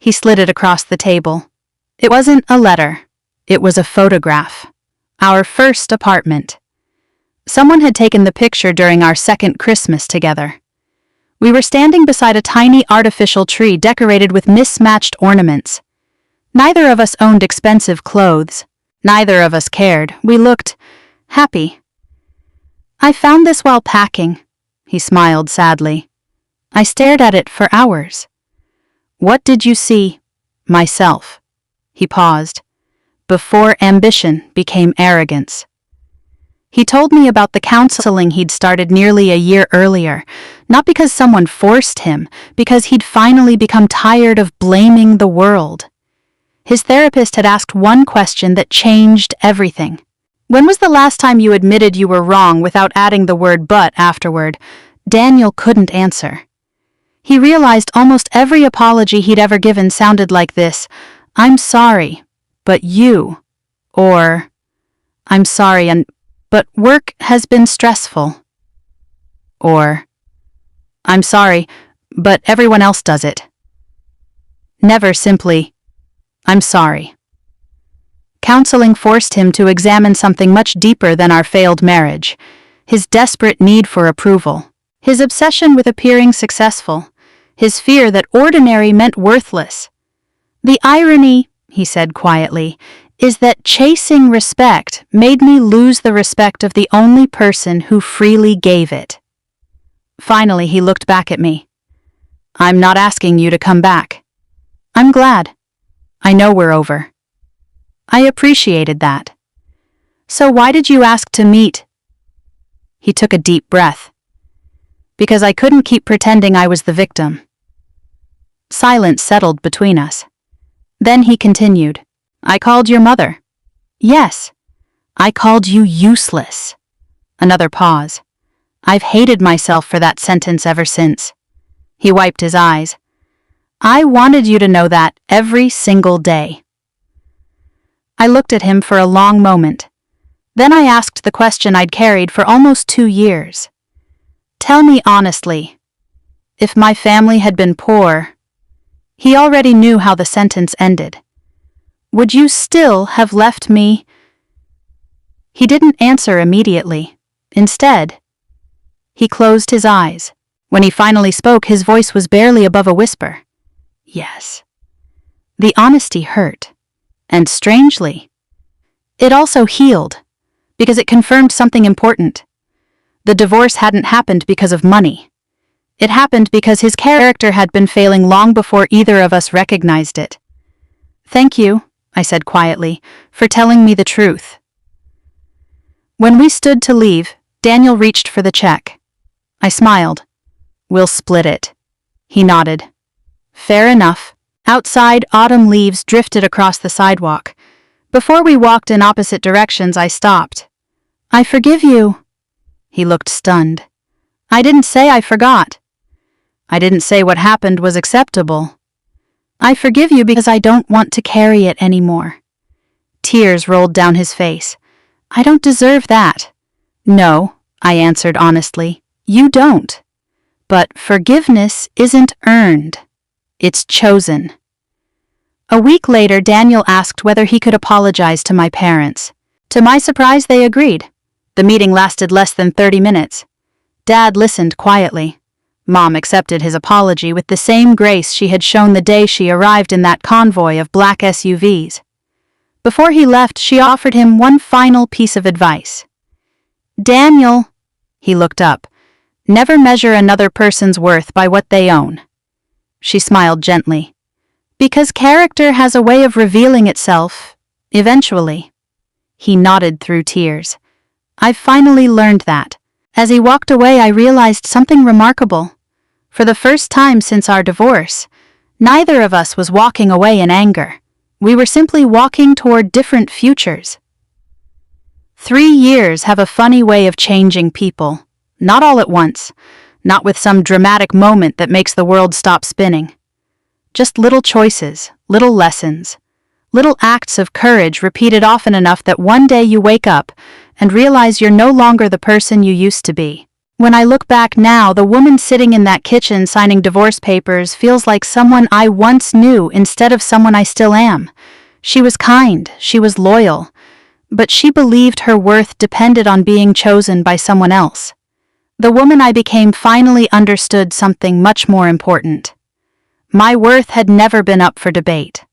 A: He slid it across the table. It wasn't a letter. It was a photograph. Our first apartment. Someone had taken the picture during our second Christmas together. We were standing beside a tiny artificial tree decorated with mismatched ornaments. Neither of us owned expensive clothes. Neither of us cared. We looked happy. "I found this while packing," he smiled sadly. I stared at it for hours. "What did you see?" "Myself." He paused. "Before ambition became arrogance." He told me about the counseling he'd started nearly a year earlier, not because someone forced him, because he'd finally become tired of blaming the world. His therapist had asked one question that changed everything. "When was the last time you admitted you were wrong without adding the word but afterward?" Daniel couldn't answer. He realized almost every apology he'd ever given sounded like this: "I'm sorry, but you," or "I'm sorry but work has been stressful," or "I'm sorry, but everyone else does it." Never simply, "I'm sorry." Counseling forced him to examine something much deeper than our failed marriage: his desperate need for approval, his obsession with appearing successful, his fear that ordinary meant worthless. "The irony," he said quietly, "is that chasing respect made me lose the respect of the only person who freely gave it." Finally, he looked back at me. "I'm not asking you to come back. I'm glad. I know we're over." I appreciated that. "So why did you ask to meet?" He took a deep breath. "Because I couldn't keep pretending I was the victim." Silence settled between us. Then he continued, "I called your mother." "Yes." "I called you useless." Another pause. "I've hated myself for that sentence ever since." He wiped his eyes. "I wanted you to know that every single day." I looked at him for a long moment. Then I asked the question I'd carried for almost 2 years. "Tell me honestly, if my family had been poor—" He already knew how the sentence ended. "Would you still have left me?" He didn't answer immediately. Instead, he closed his eyes. When he finally spoke, his voice was barely above a whisper. "Yes." The honesty hurt. And strangely, it also healed, because it confirmed something important. The divorce hadn't happened because of money. It happened because his character had been failing long before either of us recognized it. "Thank you," I said quietly, "for telling me the truth." When we stood to leave, Daniel reached for the check. I smiled. We'll split it. He nodded. Fair enough. Outside, autumn leaves drifted across the sidewalk. Before we walked in opposite directions, I stopped. I forgive you. He looked stunned. I didn't say I forgot. I didn't say what happened was acceptable. I forgive you because I don't want to carry it anymore. Tears rolled down his face. I don't deserve that. No, I answered honestly. You don't. But forgiveness isn't earned. It's chosen. A week later, Daniel asked whether he could apologize to my parents. To my surprise, they agreed. The meeting lasted less than 30 minutes. Dad listened quietly. Mom accepted his apology with the same grace she had shown the day she arrived in that convoy of black SUVs. Before he left, she offered him one final piece of advice. Daniel, he looked up, never measure another person's worth by what they own. She smiled gently. Because character has a way of revealing itself, eventually. He nodded through tears. I've finally learned that. As he walked away, I realized something remarkable. For the first time since our divorce, neither of us was walking away in anger. We were simply walking toward different futures. 3 years have a funny way of changing people. Not all at once, not with some dramatic moment that makes the world stop spinning. Just little choices, little lessons, little acts of courage repeated often enough that one day you wake up and realize you're no longer the person you used to be. When I look back now, the woman sitting in that kitchen signing divorce papers feels like someone I once knew instead of someone I still am. She was kind, she was loyal, but she believed her worth depended on being chosen by someone else. The woman I became finally understood something much more important. My worth had never been up for debate.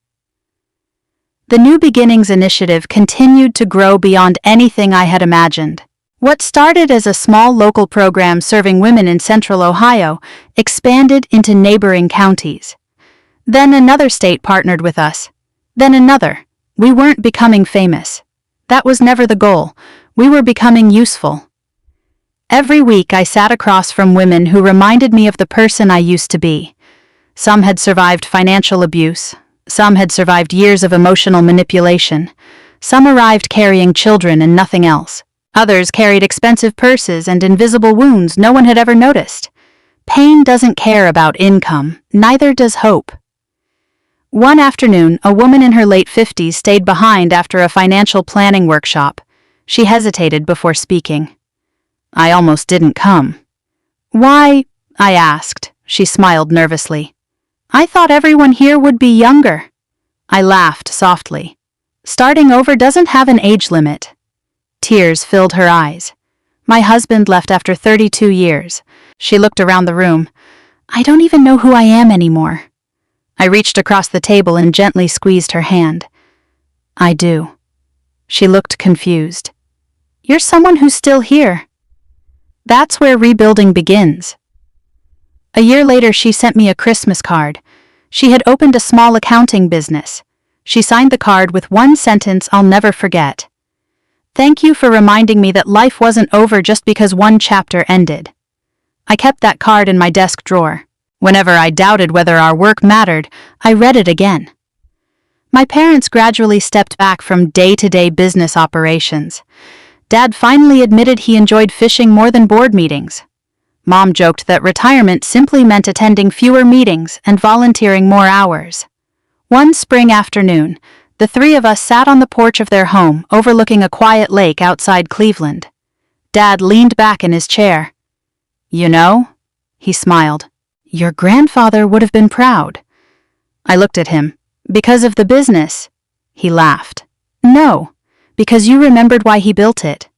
A: The New Beginnings initiative continued to grow beyond anything I had imagined. What started as a small local program serving women in central Ohio expanded into neighboring counties. Then another state partnered with us. Then another. We weren't becoming famous. That was never the goal. We were becoming useful. Every week I sat across from women who reminded me of the person I used to be. Some had survived financial abuse. Some had survived years of emotional manipulation. Some arrived carrying children and nothing else. Others carried expensive purses and invisible wounds no one had ever noticed. Pain doesn't care about income, neither does hope. One afternoon, a woman in her late 50s stayed behind after a financial planning workshop. She hesitated before speaking. I almost didn't come. Why? I asked. She smiled nervously. I thought everyone here would be younger. I laughed softly. Starting over doesn't have an age limit. Tears filled her eyes. My husband left after 32 years. She looked around the room. I don't even know who I am anymore. I reached across the table and gently squeezed her hand. I do. She looked confused. You're someone who's still here. That's where rebuilding begins. A year later, she sent me a Christmas card. She had opened a small accounting business. She signed the card with one sentence I'll never forget. Thank you for reminding me that life wasn't over just because one chapter ended. I kept that card in my desk drawer. Whenever I doubted whether our work mattered, I read it again. My parents gradually stepped back from day-to-day business operations. Dad finally admitted he enjoyed fishing more than board meetings. Mom joked that retirement simply meant attending fewer meetings and volunteering more hours. One spring afternoon, the three of us sat on the porch of their home overlooking a quiet lake outside Cleveland. Dad leaned back in his chair. You know, he smiled, your grandfather would have been proud. I looked at him. Because of the business? He laughed. No, because you remembered why he built it.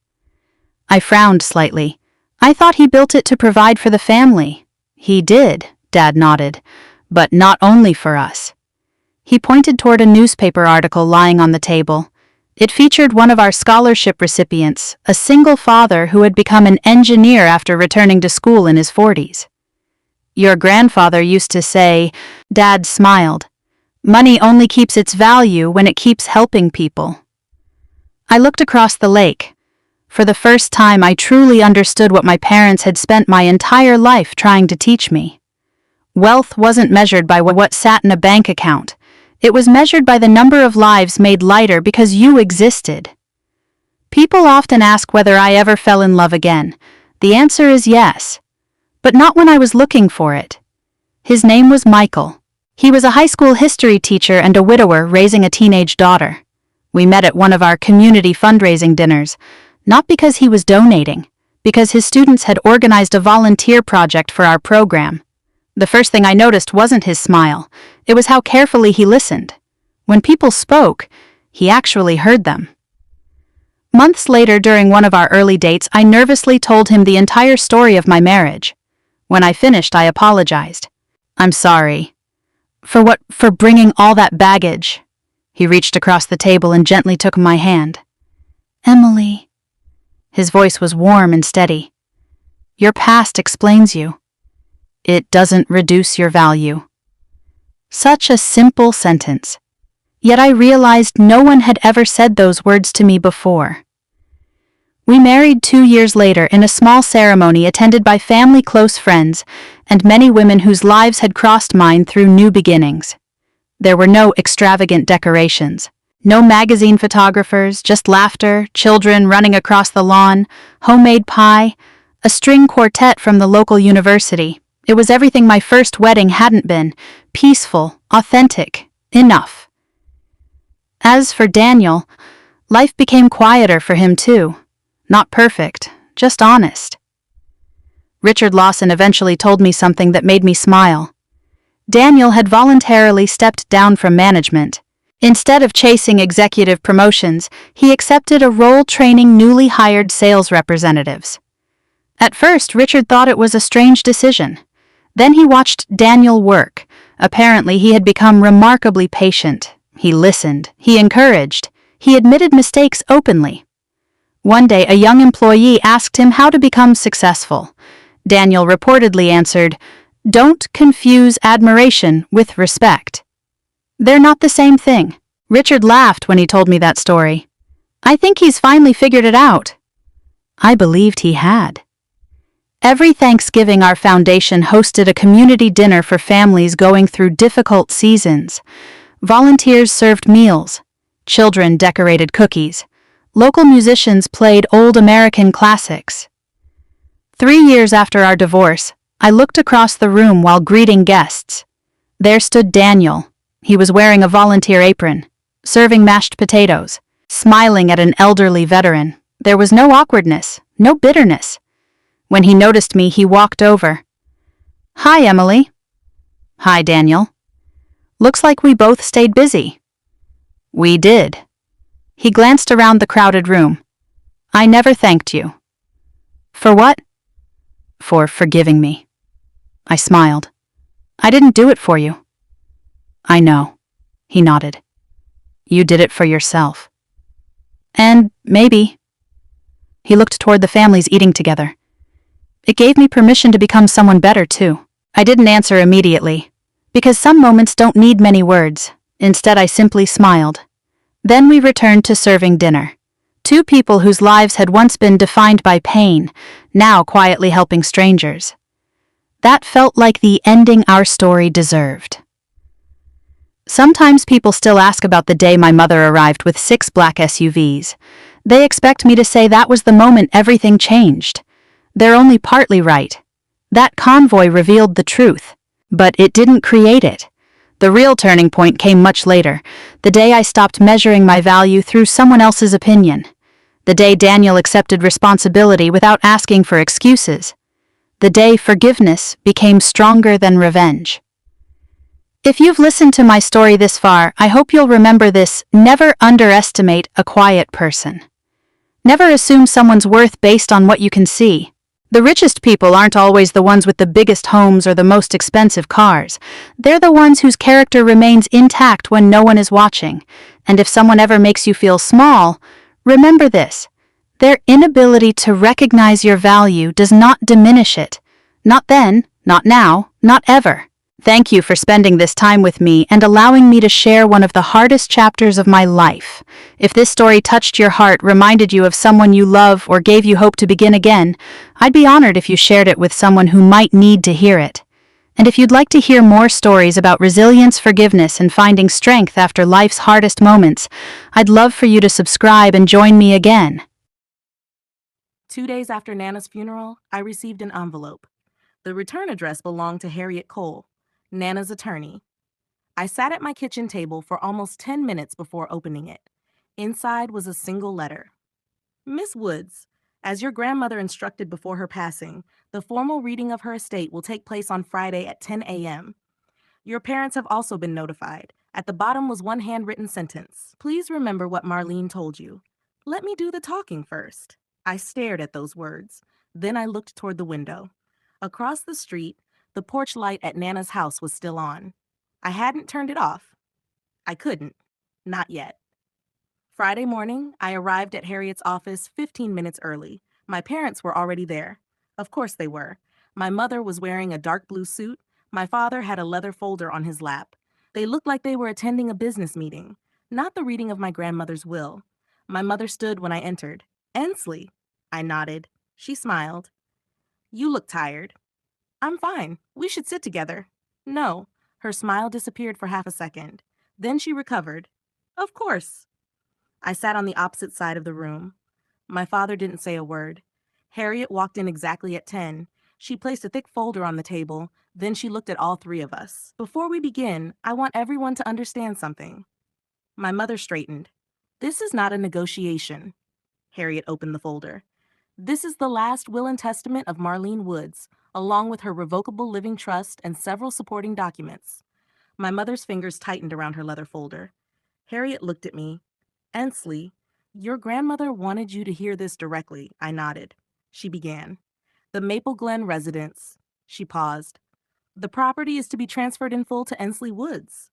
A: I frowned slightly. I thought he built it to provide for the family. He did, Dad nodded, but not only for us. He pointed toward a newspaper article lying on the table. It featured one of our scholarship recipients, a single father who had become an engineer after returning to school in his 40s. Your grandfather used to say, Dad smiled, money only keeps its value when it keeps helping people. I looked across the lake. For the first time, I truly understood what my parents had spent my entire life trying to teach me. Wealth wasn't measured by what sat in a bank account. It was measured by the number of lives made lighter because you existed. People often ask whether I ever fell in love again. The answer is yes. But not when I was looking for it. His name was Michael. He was a high school history teacher and a widower raising a teenage daughter. We met at one of our community fundraising dinners, not because he was donating, because his students had organized a volunteer project for our program. The first thing I noticed wasn't his smile, it was how carefully he listened. When people spoke, he actually heard them. Months later, during one of our early dates, I nervously told him the entire story of my marriage. When I finished, I apologized. "I'm sorry. For what? For bringing all that baggage." He reached across the table and gently took my hand. "Emily." His voice was warm and steady. "Your past explains you. It doesn't reduce your value." Such a simple sentence. Yet I realized no one had ever said those words to me before. We married 2 years later in a small ceremony attended by family, close friends, and many women whose lives had crossed mine through new beginnings. There were no extravagant decorations, no magazine photographers, just laughter, children running across the lawn, homemade pie, a string quartet from the local university. It was everything my first wedding hadn't been: peaceful, authentic, enough. As for Daniel, life became quieter for him too. Not perfect, just honest. Richard Lawson eventually told me something that made me smile. Daniel had voluntarily stepped down from management. Instead of chasing executive promotions, he accepted a role training newly hired sales representatives. At first, Richard thought it was a strange decision. Then he watched Daniel work. Apparently, he had become remarkably patient. He listened, he encouraged, he admitted mistakes openly. One day, a young employee asked him how to become successful. Daniel reportedly answered, "Don't confuse admiration with respect. They're not the same thing." Richard laughed when he told me that story. "I think he's finally figured it out." I believed he had. Every Thanksgiving, our foundation hosted a community dinner for families going through difficult seasons. Volunteers served meals. Children decorated cookies. Local musicians played old American classics. 3 years after our divorce, I looked across the room while greeting guests. There stood Daniel. He was wearing a volunteer apron, serving mashed potatoes, smiling at an elderly veteran. There was no awkwardness, no bitterness. When he noticed me, he walked over. "Hi, Emily." "Hi, Daniel." "Looks like we both stayed busy." "We did." He glanced around the crowded room. "I never thanked you." "For what?" "For forgiving me." I smiled. "I didn't do it for you." "I know." He nodded. "You did it for yourself." "And maybe." He looked toward the families eating together. "It gave me permission to become someone better, too." I didn't answer immediately, because some moments don't need many words. Instead, I simply smiled. Then we returned to serving dinner. Two people whose lives had once been defined by pain, now quietly helping strangers. That felt like the ending our story deserved. Sometimes people still ask about the day my mother arrived with 6 black SUVs. They expect me to say that was the moment everything changed. They're only partly right. That convoy revealed the truth, but it didn't create it. The real turning point came much later, the day I stopped measuring my value through someone else's opinion. The day Daniel accepted responsibility without asking for excuses. The day forgiveness became stronger than revenge. If you've listened to my story this far, I hope you'll remember this: never underestimate a quiet person. Never assume someone's worth based on what you can see. The richest people aren't always the ones with the biggest homes or the most expensive cars. They're the ones whose character remains intact when no one is watching. And if someone ever makes you feel small, remember this: their inability to recognize your value does not diminish it. Not then, not now, not ever. Thank you for spending this time with me and allowing me to share one of the hardest chapters of my life. If this story touched your heart, reminded you of someone you love, or gave you hope to begin again, I'd be honored if you shared it with someone who might need to hear it. And if you'd like to hear more stories about resilience, forgiveness, and finding strength after life's hardest moments, I'd love for you to subscribe and join me again.
B: 2 days after Nana's funeral, I received an envelope. The return address belonged to Harriet Cole, Nana's attorney. I sat at my kitchen table for almost 10 minutes before opening it. Inside was a single letter. Miss Woods, as your grandmother instructed before her passing, the formal reading of her estate will take place on Friday at 10 a.m. Your parents have also been notified. At the bottom was one handwritten sentence. Please remember what Marlene told you. Let me do the talking first. I stared at those words. Then I looked toward the window. Across the street, the porch light at Nana's house was still on. I hadn't turned it off. I couldn't. Not yet. Friday morning, I arrived at Harriet's office 15 minutes early. My parents were already there. Of course they were. My mother was wearing a dark blue suit. My father had a leather folder on his lap. They looked like they were attending a business meeting, not the reading of my grandmother's will. My mother stood when I entered. Ensley. I nodded. She smiled. You look tired. I'm fine. We should sit together. No. Her smile disappeared for half a second. Then she recovered. Of course. I sat on the opposite side of the room. My father didn't say a word. Harriet walked in exactly at 10. She placed a thick folder on the table, then she looked at all three of us. Before we begin, I want everyone to understand something. My mother straightened. This is not a negotiation. Harriet opened the folder. This is the last will and testament of Marlene Woods, along with her revocable living trust and several supporting documents. My mother's fingers tightened around her leather folder. Harriet looked at me. Ensley, your grandmother wanted you to hear this directly. I nodded. She began. The Maple Glen residence. She paused. The property is to be transferred in full to Ensley Woods.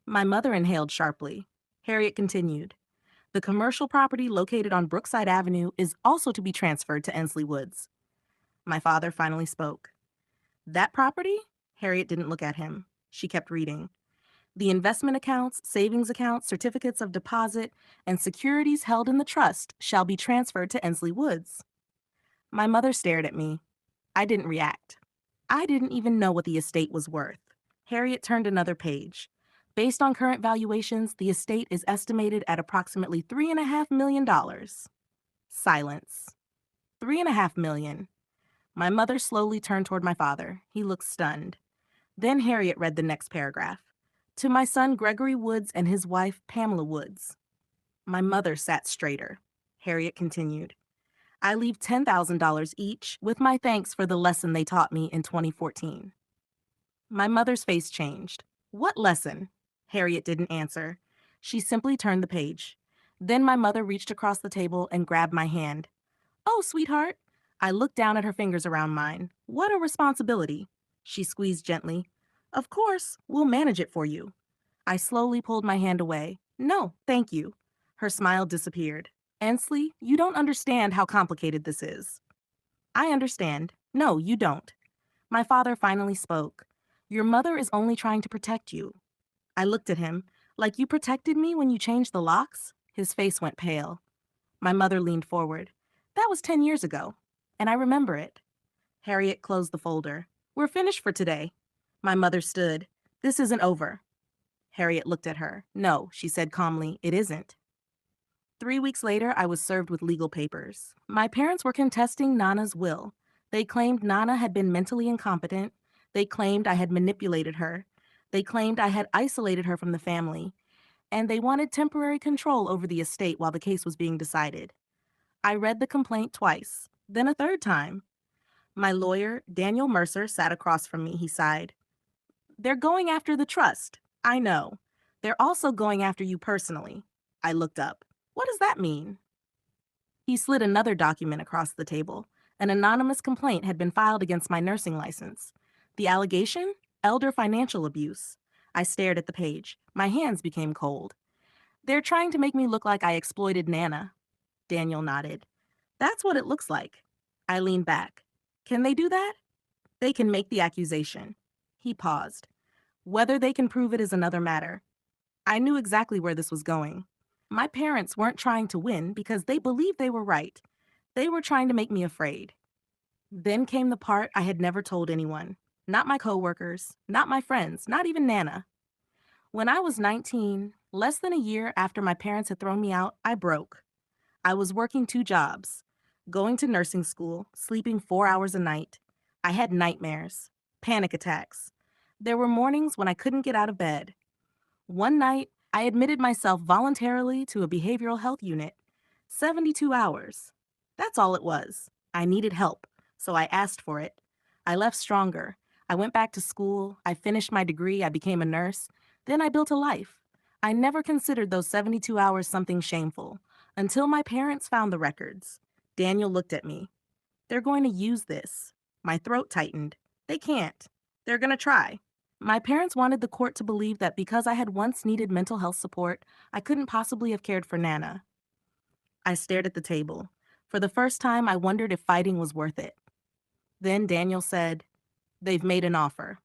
B: My mother inhaled sharply. Harriet continued. The commercial property located on Brookside Avenue is also to be transferred to Ensley Woods. My father finally spoke. That property? Harriet didn't look at him. She kept reading. The investment accounts, savings accounts, certificates of deposit, and securities held in the trust shall be transferred to Ensley Woods. My mother stared at me. I didn't react. I didn't even know what the estate was worth. Harriet turned another page. Based on current valuations, the estate is estimated at approximately $3.5 million. Silence. $3.5 million. My mother slowly turned toward my father. He looked stunned. Then Harriet read the next paragraph. To my son Gregory Woods and his wife Pamela Woods. My mother sat straighter. Harriet continued. I leave $10,000 each with my thanks for the lesson they taught me in 2014. My mother's face changed. What lesson? Harriet didn't answer. She simply turned the page. Then my mother reached across the table and grabbed my hand. Oh, sweetheart. I looked down at her fingers around mine. What a responsibility. She squeezed gently. Of course, we'll manage it for you. I slowly pulled my hand away. No, thank you. Her smile disappeared. Ensley, you don't understand how complicated this is. I understand. No, you don't. My father finally spoke. Your mother is only trying to protect you. I looked at him. Like you protected me when you changed the locks? His face went pale. My mother leaned forward. That was 10 years ago, and I remember it. Harriet closed the folder. We're finished for today. My mother stood. This isn't over. Harriet looked at her. No, she said calmly, it isn't. 3 weeks later, I was served with legal papers. My parents were contesting Nana's will. They claimed Nana had been mentally incompetent. They claimed I had manipulated her. They claimed I had isolated her from the family. And they wanted temporary control over the estate while the case was being decided. I read the complaint twice, then a third time. My lawyer, Daniel Mercer, sat across from me. He sighed. They're going after the trust. I know. They're also going after you personally. I looked up. What does that mean? He slid another document across the table. An anonymous complaint had been filed against my nursing license. The allegation? Elder financial abuse. I stared at the page. My hands became cold. They're trying to make me look like I exploited Nana. Daniel nodded. That's what it looks like. I leaned back. Can they do that? They can make the accusation. He paused. Whether they can prove it is another matter. I knew exactly where this was going. My parents weren't trying to win because they believed they were right. They were trying to make me afraid. Then came the part I had never told anyone. Not my coworkers, not my friends, not even Nana. When I was 19, less than a year after my parents had thrown me out, I broke. I was working 2 jobs, going to nursing school, sleeping 4 hours a night. I had nightmares, panic attacks. There were mornings when I couldn't get out of bed. One night, I admitted myself voluntarily to a behavioral health unit. 72 hours. That's all it was. I needed help, so I asked for it. I left stronger. I went back to school. I finished my degree. I became a nurse. Then I built a life. I never considered those 72 hours something shameful until my parents found the records. Daniel looked at me. They're going to use this. My throat tightened. They can't. They're going to try. My parents wanted the court to believe that because I had once needed mental health support, I couldn't possibly have cared for Nana. I stared at the table. For the first time, I wondered if fighting was worth it. Then Daniel said, "They've made an offer."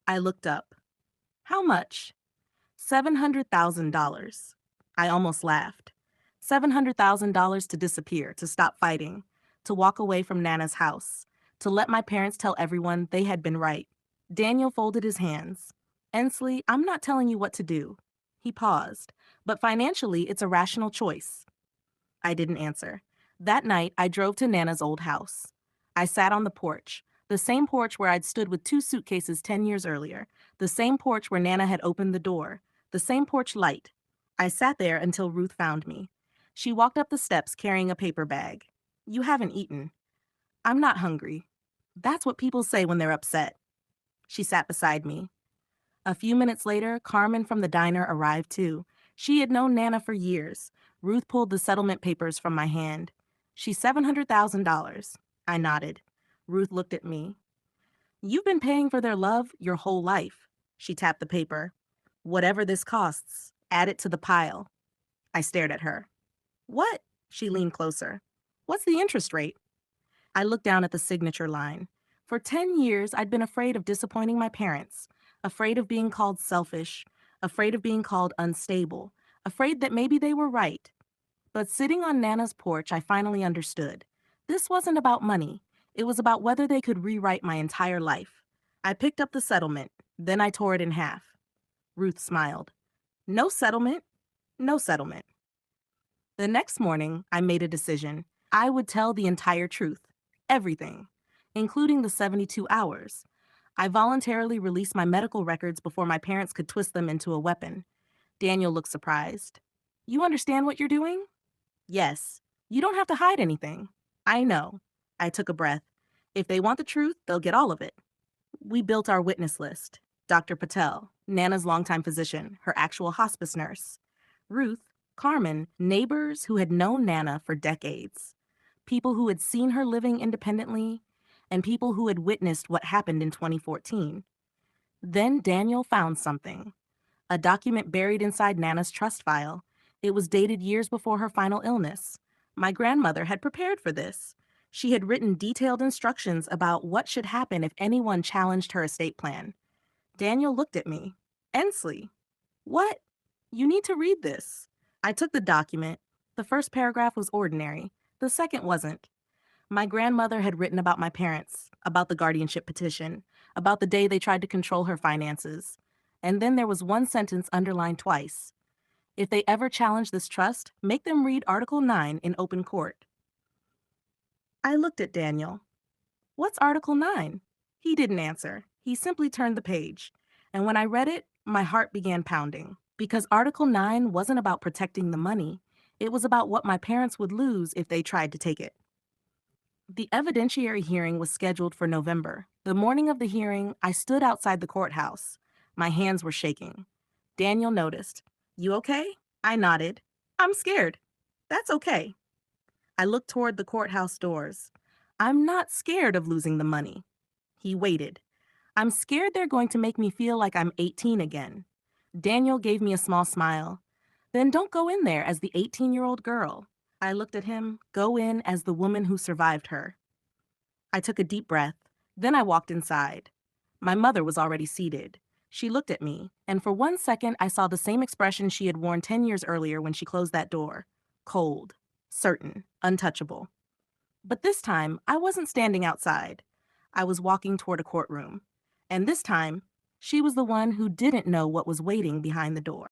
B: I looked up. "How much?" $700,000. I almost laughed. $700,000 to disappear, to stop fighting, to walk away from Nana's house, to let my parents tell everyone they had been right. Daniel folded his hands. "Ensley, I'm not telling you what to do." He paused. "But financially, it's a rational choice." I didn't answer. That night, I drove to Nana's old house. I sat on the porch, the same porch where I'd stood with 2 suitcases 10 years earlier, the same porch where Nana had opened the door, the same porch light. I sat there until Ruth found me. She walked up the steps carrying a paper bag. "You haven't eaten." "I'm not hungry." That's what people say when they're upset. She sat beside me. A few minutes later, Carmen from the diner arrived too. She had known Nana for years. Ruth pulled the settlement papers from my hand. "She's $700,000. I nodded. Ruth looked at me. "You've been paying for their love your whole life." She tapped the paper. "Whatever this costs, add it to the pile." I stared at her. "What?" She leaned closer. "What's the interest rate?" I looked down at the signature line. For 10 years, I'd been afraid of disappointing my parents, afraid of being called selfish, afraid of being called unstable, afraid that maybe they were right. But sitting on Nana's porch, I finally understood. This wasn't about money. It was about whether they could rewrite my entire life. I picked up the settlement. Then I tore it in half. Ruth smiled. "No settlement. No settlement." The next morning, I made a decision. I would tell the entire truth. Everything. Including the 72 hours. I voluntarily released my medical records before my parents could twist them into a weapon. Daniel looked surprised. "You understand what you're doing?" "Yes. You don't have to hide anything." "I know." I took a breath. "If they want the truth, they'll get all of it." We built our witness list. Dr. Patel, Nana's longtime physician, her actual hospice nurse. Ruth, Carmen, neighbors who had known Nana for decades. People who had seen her living independently, and people who had witnessed what happened in 2014. Then Daniel found something. A document buried inside Nana's trust file. It was dated years before her final illness. My grandmother had prepared for this. She had written detailed instructions about what should happen if anyone challenged her estate plan. Daniel looked at me. "Ensley." "What?" "You need to read this." I took the document. The first paragraph was ordinary. The second wasn't. My grandmother had written about my parents, about the guardianship petition, about the day they tried to control her finances. And then there was one sentence underlined twice. "If they ever challenge this trust, make them read Article 9 in open court." I looked at Daniel. "What's Article 9? He didn't answer. He simply turned the page. And when I read it, my heart began pounding. Because Article 9 wasn't about protecting the money. It was about what my parents would lose if they tried to take it. The evidentiary hearing was scheduled for November. The morning of the hearing, I stood outside the courthouse. My hands were shaking. Daniel noticed. "You okay?" I nodded. "I'm scared." "That's okay." I looked toward the courthouse doors. "I'm not scared of losing the money." He waited. "I'm scared they're going to make me feel like I'm 18 again." Daniel gave me a small smile. "Then don't go in there as the 18-year-old girl." I looked at him. "Go in as the woman who survived her." I took a deep breath. Then I walked inside. My mother was already seated. She looked at me, and for 1 second I saw the same expression she had worn 10 years earlier when she closed that door. Cold, certain, untouchable. But this time, I wasn't standing outside. I was walking toward a courtroom. And this time, she was the one who didn't know what was waiting behind the door.